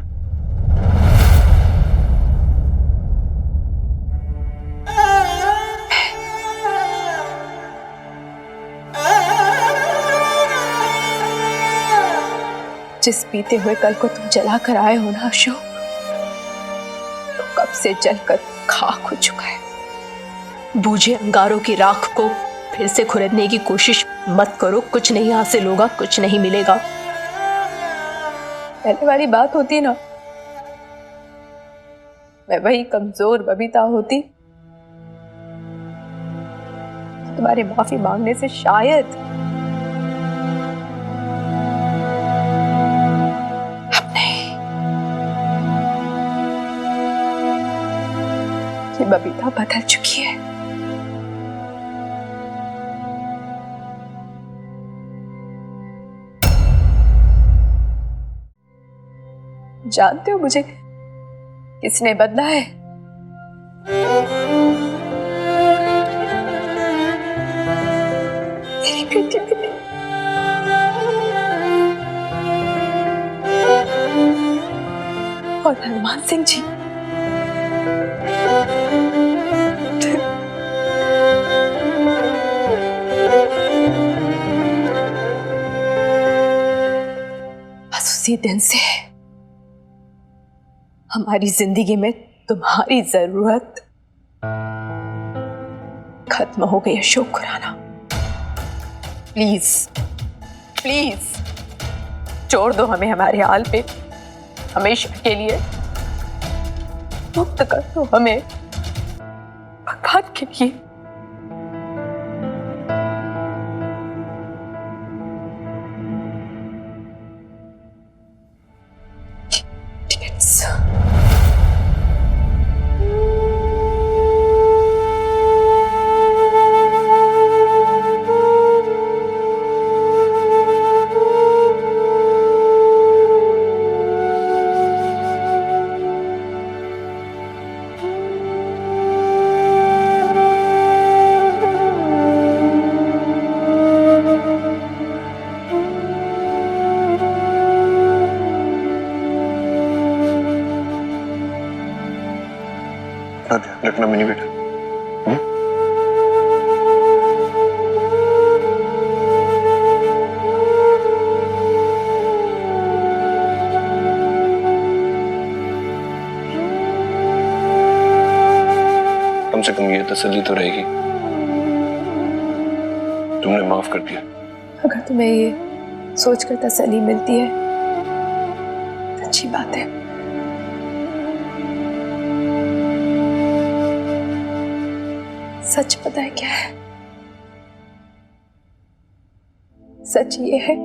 जिस बीते हुए कल को तुम जला कर आए हो ना अशोक, तो कब से जलकर खाक हो चुका है। बूझे अंगारों की राख को फिर से खुरदने की कोशिश मत करो। कुछ नहीं हासिल होगा, कुछ नहीं मिलेगा। पहले वाली बात होती ना, मैं वही कमजोर बबीता होती, तुम्हारी माफी मांगने से शायद बबीता बदल चुकी है। जानते हो मुझे किसने बदला है? तेरी बेटी बेटी और हनुमान सिंह जी। उसी दिन से हमारी जिंदगी में तुम्हारी जरूरत खत्म हो गई अशोक खुराना। प्लीज प्लीज छोड़ दो हमें हमारे हाल पे, हमेशा के लिए मुक्त कर दो हमें भगवान के लिए। ध्यान रखना मिनी बेटा। कम से कम ये तसल्ली तो रहेगी तुमने माफ कर दिया। अगर तुम्हें ये सोचकर तसल्ली मिलती है तो अच्छी बात है। सच पता है क्या है? सच ये है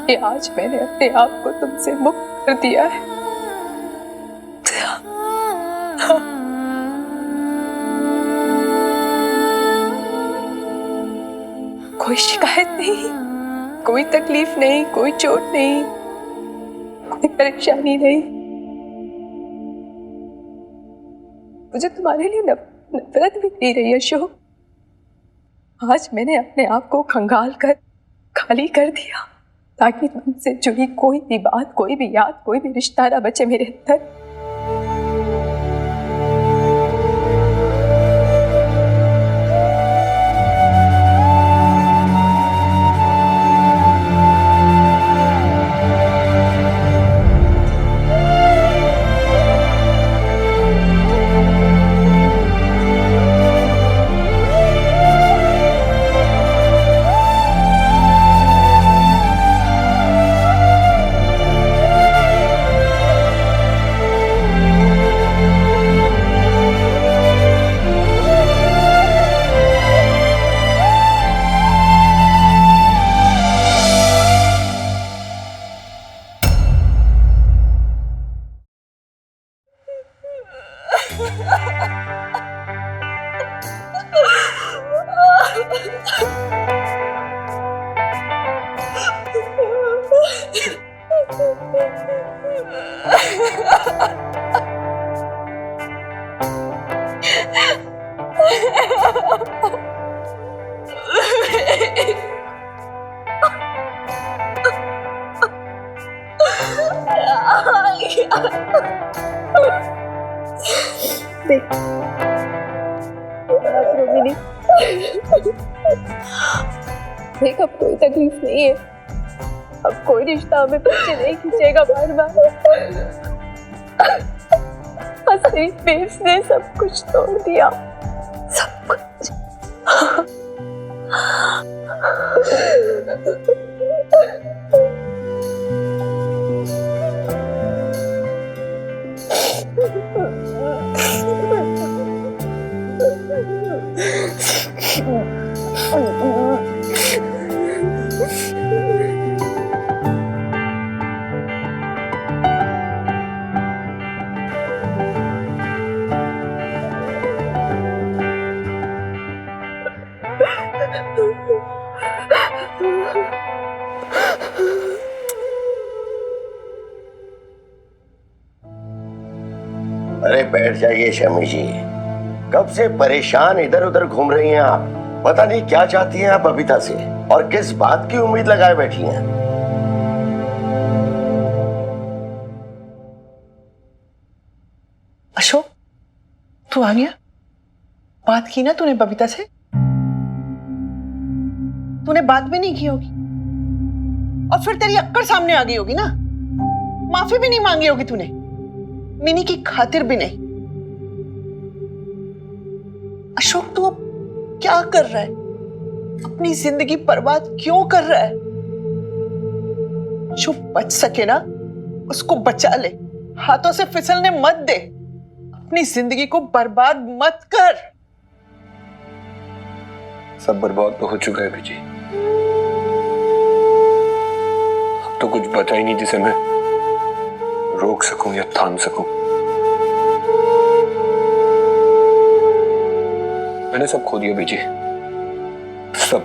कि आज मैंने अपने आप को तुमसे मुक्त कर दिया है। कोई शिकायत नहीं, कोई तकलीफ नहीं, कोई चोट नहीं, कोई परेशानी नहीं। मुझे तुम्हारे लिए नफरत भी नहीं रही अशोक। आज मैंने अपने आप को खंगाल कर खाली कर दिया ताकि तुमसे जुड़ी कोई भी बात, कोई भी याद, कोई भी रिश्ता ना बचे मेरे अंदर। देख अब कोई तकलीफ नहीं है, अब कोई रिश्ता हमें पीछे नहीं खींचेगा बार बार। बस तेरी बेब्स ने सब कुछ तोड़ दिया, सब कुछ। अरे बैठ जाइए शमी जी, कब से परेशान इधर उधर घूम रही हैं आप। पता नहीं क्या चाहती हैं आप बबीता से और किस बात की उम्मीद लगाए बैठी हैं। अशोक, तू आ गया? बात की ना तूने बबीता से? तूने बात भी नहीं की होगी और फिर तेरी अक्कड़ सामने आ गई होगी ना। माफी भी नहीं मांगी होगी तूने, मिनी की खातिर भी नहीं। अशोक, तू अब क्या कर रहा है? अपनी जिंदगी बर्बाद क्यों कर रहा है? जो बच सके ना उसको बचा ले, हाथों से फिसलने मत दे। अपनी जिंदगी को बर्बाद मत कर। सब बर्बाद तो हो चुका है बीजी, अब तो कुछ बचा ही नहीं जिसे मैं रोक सकूं या थाम सकूं। मैंने सब खो दिया बीजी, सब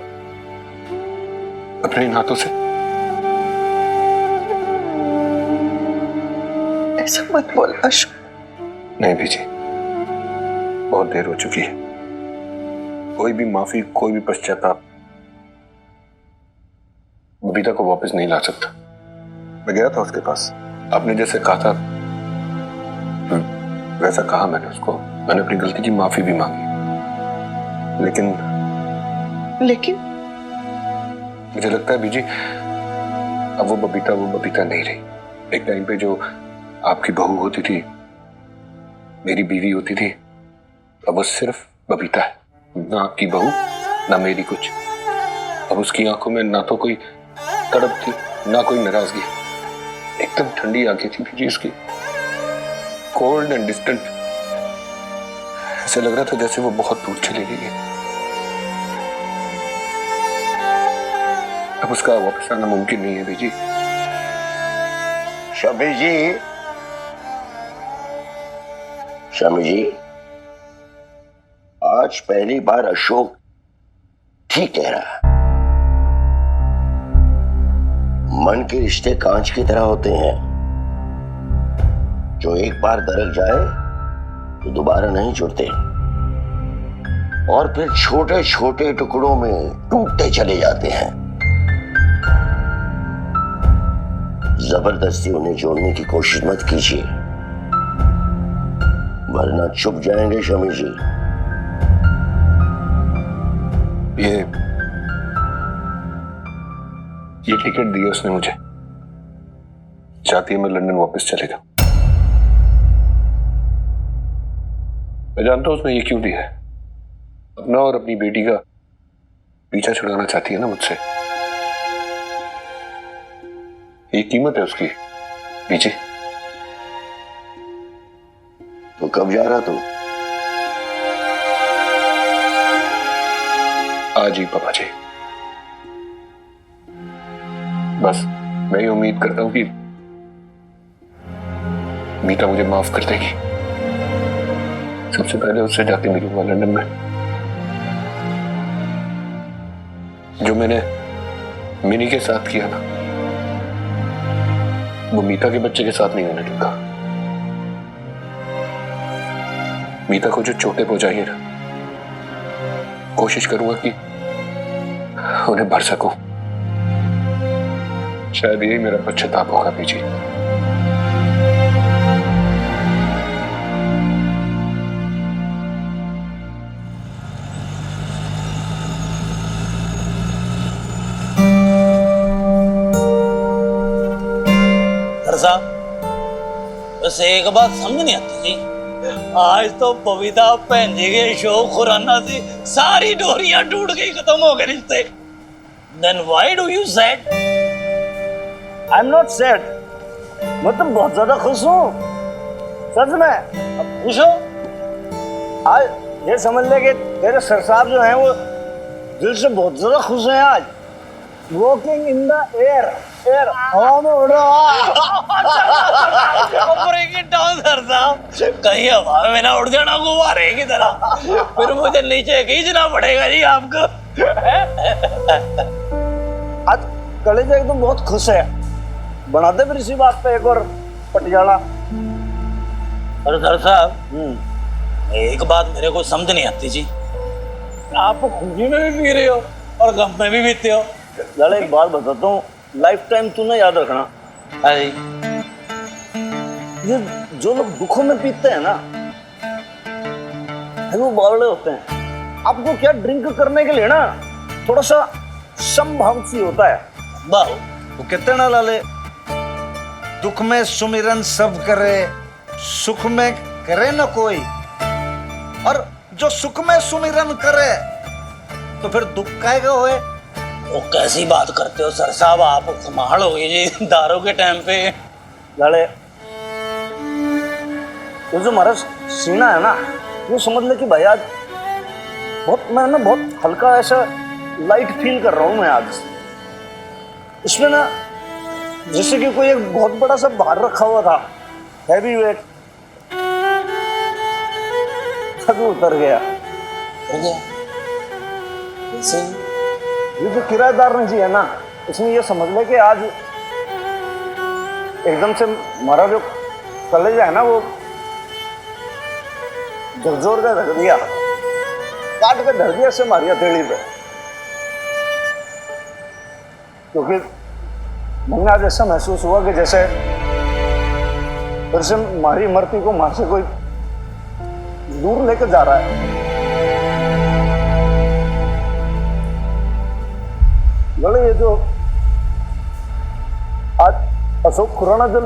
अपने इन हाथों से। ऐसा मत बोल अशोक। नहीं बीजी, बहुत देर हो चुकी है। कोई भी माफी, कोई भी पश्चाताप बबीता को वापस नहीं ला सकता। मैं गया था उसके पास, आपने जैसे कहा था वैसा कहा मैंने उसको। मैंने अपनी गलती की माफी भी मांगी, लेकिन मुझे लगता है बीजी अब वो बबीता नहीं रही। एक टाइम पे जो आपकी बहू होती थी, मेरी बीवी होती थी, अब वो सिर्फ बबीता है। ना आपकी बहू ना मेरी कुछ। अब उसकी आंखों में ना तो कोई तड़प थी ना कोई नाराजगी, एकदम ठंडी आंखें थी बीजी उसकी, कोल्ड एंड डिस्टेंट। ऐसे लग रहा था जैसे वो बहुत दूर चली गई है। अब उसका वापस आना मुमकिन नहीं है बीजी। शमी जी, आज पहली बार अशोक ठीक कह रहा है। मन के रिश्ते कांच की तरह होते हैं, जो एक बार दरक जाए तो दोबारा नहीं जुड़ते और फिर छोटे छोटे टुकड़ों में टूटते चले जाते हैं। जबरदस्ती उन्हें जोड़ने की कोशिश मत कीजिए, वरना चुप जाएंगे शमी जी। ये टिकट दिया उसने मुझे, चाहती है मैं लंदन वापस चले जाऊं। मैं जानता हूं उसने ये क्यों दिया है, अपना और अपनी बेटी का पीछा छुड़ाना चाहती है ना मुझसे। ये कीमत है उसकी पीछे। तो कब जा रहा तू? आज ही पापा जी। बस मैं ये उम्मीद करता हूं कि मीता मुझे माफ कर देगी। सबसे पहले उससे जाके मिलूंगा लंदन में। जो मैंने मिनी के साथ किया ना, वो मीता के बच्चे के साथ नहीं होने दूंगा। मीता को जो चोटें पहुंचाई ना, कोशिश करूंगा कि उन्हें भर सकूं। शायद यही मेरा पश्चाताप होगा बीजी। साहब बस एक बात समझ नहीं आती जी, आज तो बबीता भैन जी के शौक खुराना से सारी डोरियां टूट गई, खत्म हो गए रिश्ते। Then why do you sad? I am not sad, मैं तो बहुत ज्यादा खुश हूँ सच में। अब खुश हो? आज ये समझ ले कि तेरे सर साहब जो हैं वो दिल से बहुत ज्यादा खुश हैं आज। Walking in the air, air हवा में उड़ रहा। ब्रेक इट डाउन सर साहब, कहीं हवा में ना उड़ जाना गुब्बारे की तरह, फिर मुझे नीचे खींचना पड़ेगा जी आपको। आज कलेजा एकदम बहुत खुश है, बनाते फिर इसी बात पे एक और पटियाला। अरे सर साहब एक बात मेरे को समझ नहीं आती जी, आप खुशी में भी पी रहे हो और गम में भी पीते हो। लाला एक बात बताता हूँ, लाइफ टाइम तू ना याद रखना, अरे ये जो लोग दुखों में पीते हैं ना वो बावड़े होते हैं। आपको क्या ड्रिंक करने के लिए ना थोड़ा सा संभव सी होता है। बाबू वो कहते हैं ना लाले, दुख में सुमिरन सब करे, सुख में करे न कोई, और जो सुख में सुमिरन करे तो फिर दुख काहेगा होए। वो कैसी बात करते हो सर साहब, आप कमाल हो गई जी दारू के टाइम पे। लाले ये जो हमारा सीना है ना, ये समझ ले कि भाई आज मैं ना बहुत हल्का ऐसा लाइट फील कर रहा हूँ मैं आज। इसमें ना जैसे कि कोई एक बहुत बड़ा सा भार रखा हुआ था, हैवी वेट, उतर गया। ये जो किराएदार ने जी है ना, इसमें ये समझ ले कि आज एकदम से हमारा जो कलेजा है ना वो झकझोर का धर दिया, काट के धर दिया से हमारी हथेली पे। क्योंकि मैंने आज ऐसा महसूस हुआ कि जैसे फिर से हमारी मृत्यु को मां से कोई दूर लेकर जा रहा है। गले ये जो आज अशोक खुराना जल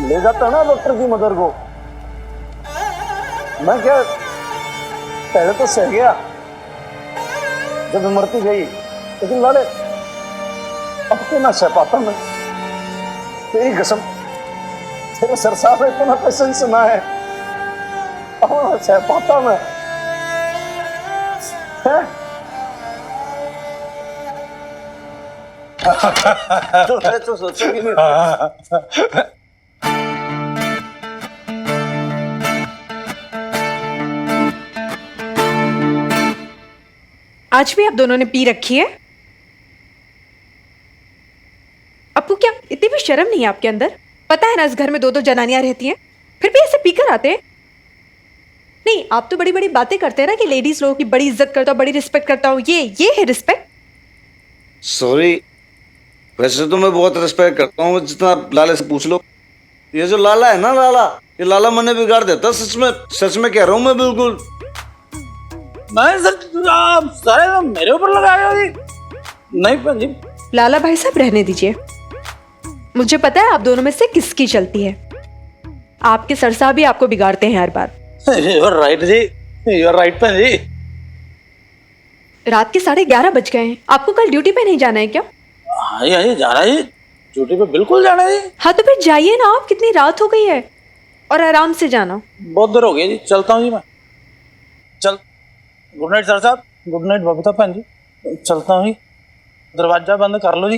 ले जाता है ना डॉक्टर की मदर को, मैं क्या पहले तो सह गया जब मरती गई, लेकिन लाले अब के ना सह पाता मैं। तेरी कसम, तेरे सर साहब ने इतना पैसा ही सुना है, अब ना सह पाता मैं। तो मैं तो सोचा कि नहीं। आज भी आप दोनों ने पी रखी है? आपको क्या इतनी भी शर्म नहीं है आपके अंदर? पता है ना इस घर में 2-2 जनानियां रहती हैं, फिर भी ऐसे पीकर आते हैं। नहीं, आप तो बड़ी बड़ी बातें करते हैं ना कि लेडीज लोगों की बड़ी इज्जत करता हूँ, बड़ी रिस्पेक्ट करता हूँ। ये है रिस्पेक्ट? सॉरी, वैसे तो मैं बहुत रिस्पेक्ट करता हूँ, जितना आप लाला से पूछ लो। ये जो लाला है ना, लाला, ये लाला मैंने बिगाड़ देता। सच में कह रहा हूँ मैं बिल्कुल। नहीं सर, आप सारे मेरे ऊपर लगा रहे हो जी। नहीं पंजी, लाला भाई साहब रहने दीजिए। मुझे पता है आप दोनों में से किसकी चलती है। आपके सर साहब भी आपको बिगाड़ते हैं हर बार। राइट जी, यू आर राइट पंजी। रात के 11:30 बज गए हैं, आपको कल ड्यूटी पे नहीं जाना है क्या? हाँ जी जाना है जी, ड्यूटी पे बिल्कुल जाना है जी। हाँ तो फिर जाइए ना, आप कितनी रात हो गई है, और आराम से जाना। बहुत देर हो गई जी, चलता हूँ जी मैं। चल, गुड नाइट सर साहब। गुड नाइट बबीता बहन जी, चलता हूँ जी। दरवाजा बंद कर लो जी।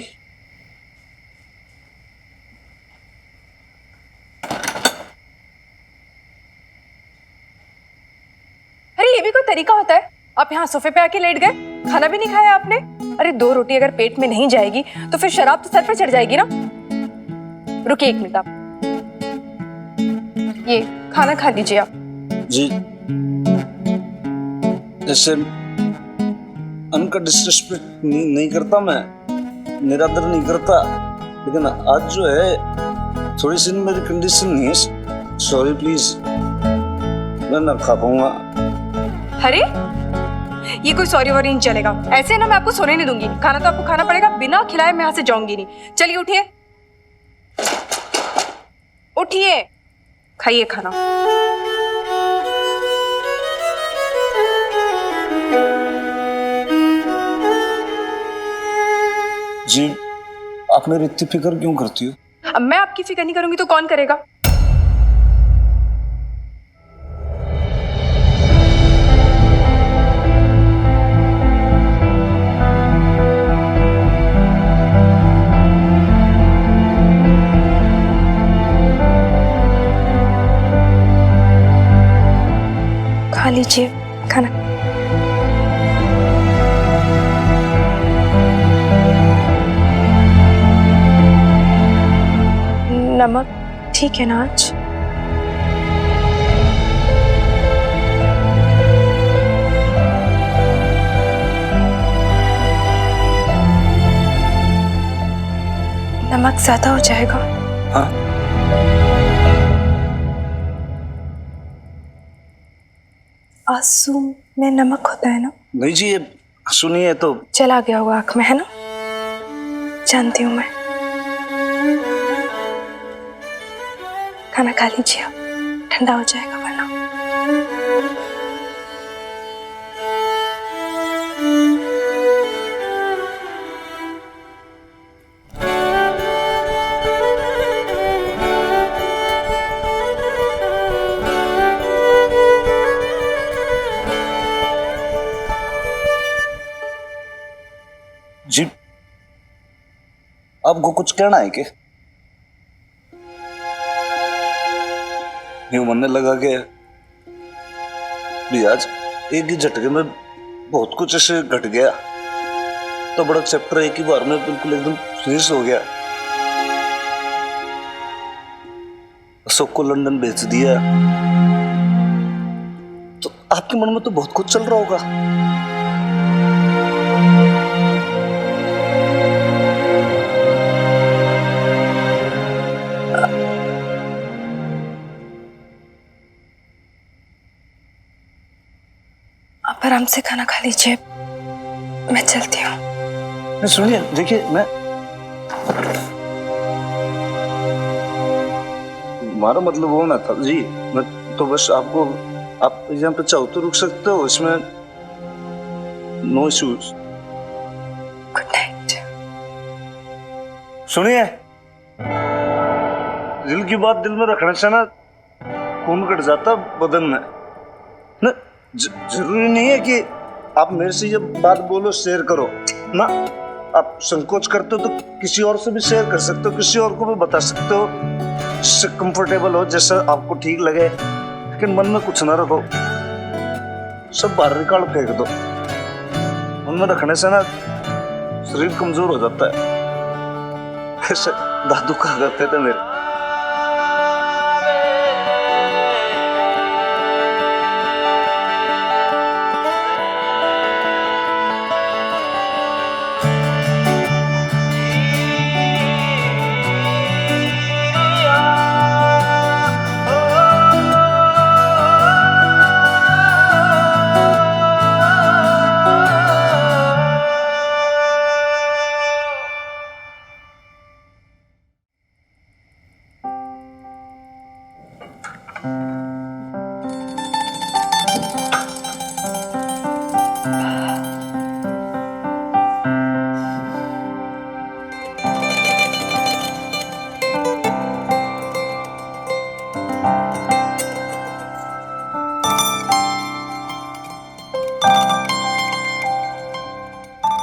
अरे ये भी कोई तरीका होता है? आप यहाँ सोफे पे आके लेट गए, खाना भी नहीं खाया आपने? अरे 2 रोटी अगर पेट में नहीं जाएगी तो फिर शराब तो सर पे चढ़ जाएगी ना। रुकिए 1 मिनट आप, ये खाना खा लीजिए आप। जी ऐसे अनका डिसरिस्पेक्ट नहीं करता मैं, निरादर नहीं करता, लेकिन आज जो है थोड़ी सी मेरी कंडीशन नहीं है, सॉरी प्लीज, मैं ना खा पाऊंगा। अरे ये कोई सॉरी वॉरी नहीं चलेगा, ऐसे ना मैं आपको सोने नहीं दूंगी, खाना तो आपको खाना पड़ेगा, बिना खिलाए मैं यहाँ से जाऊंगी नहीं। चलिए उठिए, उठिए, खाइए खाना। जी आप मेरी इतनी फिक्र क्यों करती हो? अब मैं आपकी फिक्र नहीं करूंगी तो कौन करेगा? खा लीजिए खाना। नमक ठीक है ना आज? नमक ज्यादा हो जाएगा। हाँ आंसू में नमक होता है ना? नहीं जी, ये सुनिए तो चला गया होगा आंख में, है ना? जानती हूँ मैं। खाना खा लीजिए आप, ठंडा हो जाएगा वरना। जी आपको कुछ कहना है क्या? यूं मन लगा के भी आज एक ही झटके में बहुत कुछ ऐसे घट गया, तो बड़ा चैप्टर एक ही बार में बिल्कुल एकदम फिनिश हो गया। अशोक को लंदन भेज दिया, तो आपके मन में तो बहुत कुछ चल रहा होगा। आप आराम से खाना खा लीजिए, मैं चलती हूँ। सुनिए, देखिए हमारा मतलब वो ना था जी, मैं तो बस आपको, आप यहाँ पे चाहो तो रुक सकते हो, इसमें नो इश्यूज। Good night. सुनिए, दिल की बात दिल में रखने से ना खून कट जाता बदन में ना। जरूरी नहीं है कि आप मेरे से ये बात बोलो, शेयर करो ना। आप संकोच करते हो तो किसी और से भी शेयर कर सकते हो, किसी और को भी बता सकते हो, जिससे कंफर्टेबल हो, जैसा आपको ठीक लगे, लेकिन मन में कुछ ना रखो, सब बाहर निकाल फेंक दो। मन में रखने से ना शरीर कमजोर हो जाता है, ऐसे दादू कहा करते थे मेरे।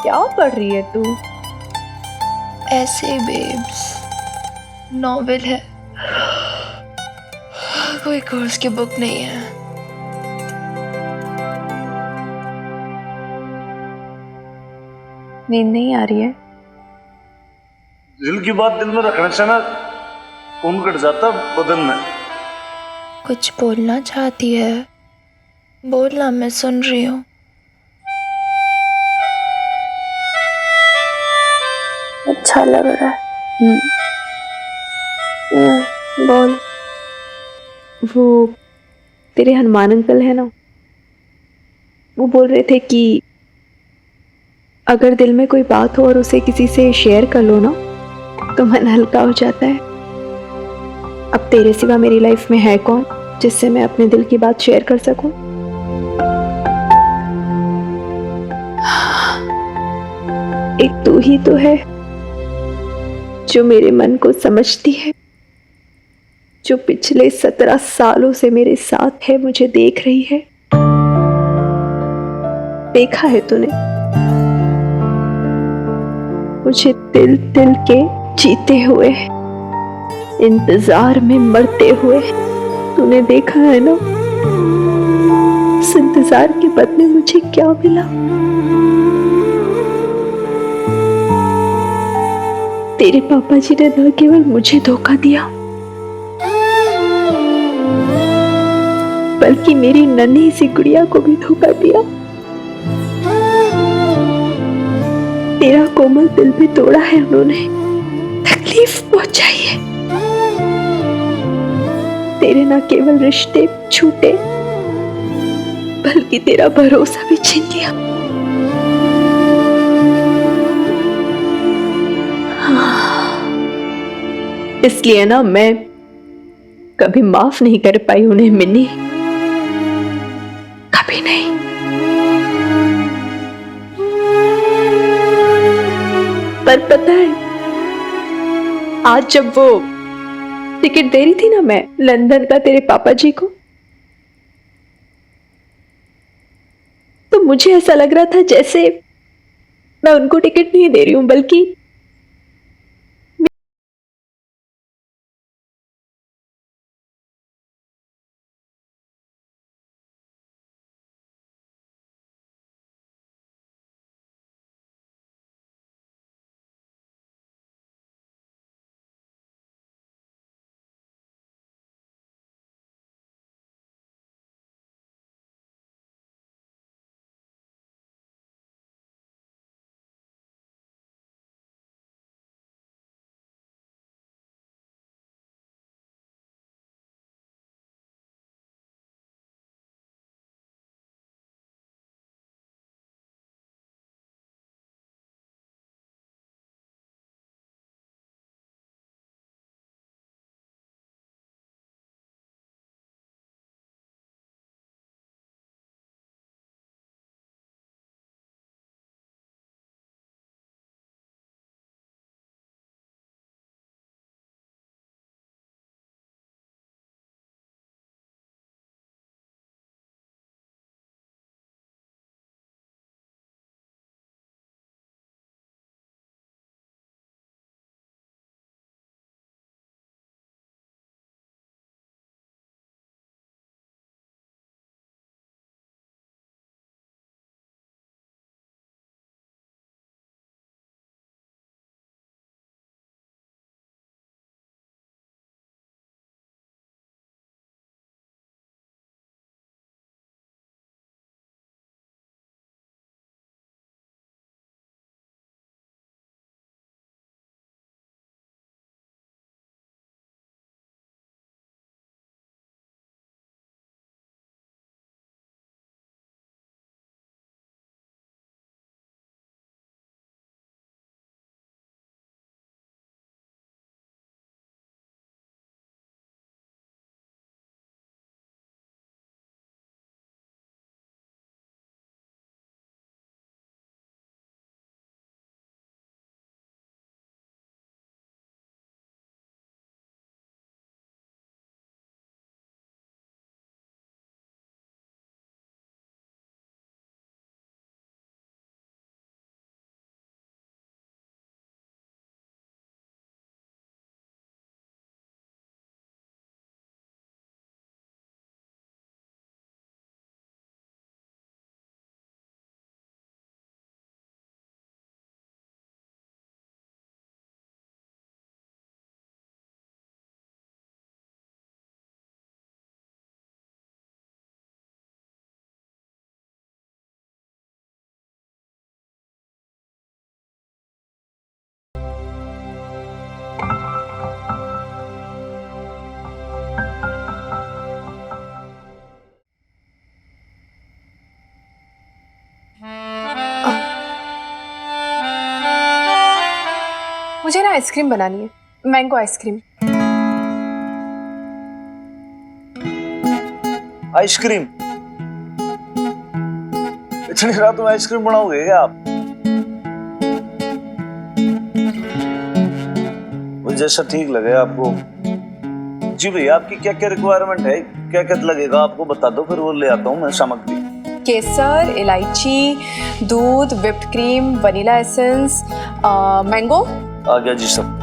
क्या पढ़ रही है तू? ऐसे बेब्स, नॉवेल है, कोई कोर्स की बुक नहीं है। नींद नहीं आ रही है? दिल की बात दिल में रखने से ना खून घट जाता बदन में। कुछ बोलना चाहती है, बोलना, मैं सुन रही हूँ। अच्छा लग रहा है। बोल। वो तेरे हनुमान अंकल है ना, वो बोल रहे थे कि अगर दिल में कोई बात हो और उसे किसी से शेयर कर लो ना तो मन हल्का हो जाता है। अब तेरे सिवा मेरी लाइफ में है कौन जिससे मैं अपने दिल की बात शेयर कर सकूं? एक तू ही तो है जो मेरे मन को समझती है, जो पिछले 17 सालों से मेरे साथ है, मुझे देख रही है। देखा है तूने मुझे दिल दिल के जीते हुए, इंतजार में मरते हुए। तूने देखा है ना उस इंतजार के बदले मुझे क्या मिला? तेरे पापा जी ने न केवल मुझे धोखा दिया बल्कि मेरी नन्ही सी गुड़िया को भी धोखा दिया। तेरा कोमल दिल भी तोड़ा है उन्होंने, तकलीफ पहुंचाई है। तेरे न केवल रिश्ते छूटे बल्कि तेरा भरोसा भी छीन लिया। इसलिए ना मैं कभी माफ नहीं कर पाई उन्हें मिन्नी, कभी नहीं। पर पता है आज जब वो टिकट दे रही थी ना मैं लंदन का तेरे पापा जी को, तो मुझे ऐसा लग रहा था जैसे मैं उनको टिकट नहीं दे रही हूं बल्कि मुझे ना आइसक्रीम बनानी है, मैंगो आइसक्रीम। आइसक्रीम? इतनी रात में आइसक्रीम बनाओगे क्या आप? वो जैसा ठीक लगे आपको। जी भैया, आपकी क्या क्या रिक्वायरमेंट है, क्या क्या लगेगा आपको बता दो, फिर वो ले आता हूँ मैं सामग्री। केसर, इलायची, दूध, whipped cream, vanilla essence, mango. आ गया जी सब।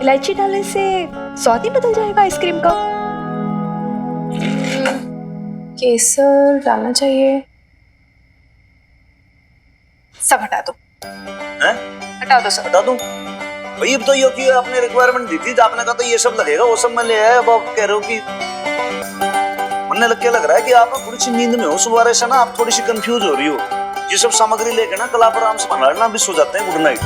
इलायची डालने से स्वाद ही बदल जाएगा आइसक्रीम का। केसर डालना चाहिए। सब हटा दो। हैं? हटा दो सब। बता दूं भाई? अब तो ये कि आपने रिक्वायरमेंट दी थी, आपने कहा तो ये सब लगेगा, वो सब मैं ले आया। अब आप कह रहे हो कि मन लग रहा है कि आप थोड़ी सी नींद में हो, सुबह से ना आप थोड़ी सी कंफ्यूज हो रही हो। ये सब सामग्री लेके ना कल आप आराम से बना लेना, अभी सो जाते हैं। Good night.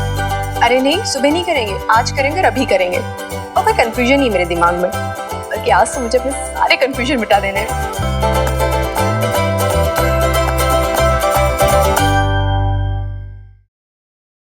अरे नहीं, सुबह नहीं करेंगे, आज करेंगे और अभी करेंगे। और कोई कंफ्यूजन नहीं मेरे दिमाग में, बल्कि आज तो मुझे अपने सारे कंफ्यूजन मिटा देने हैं।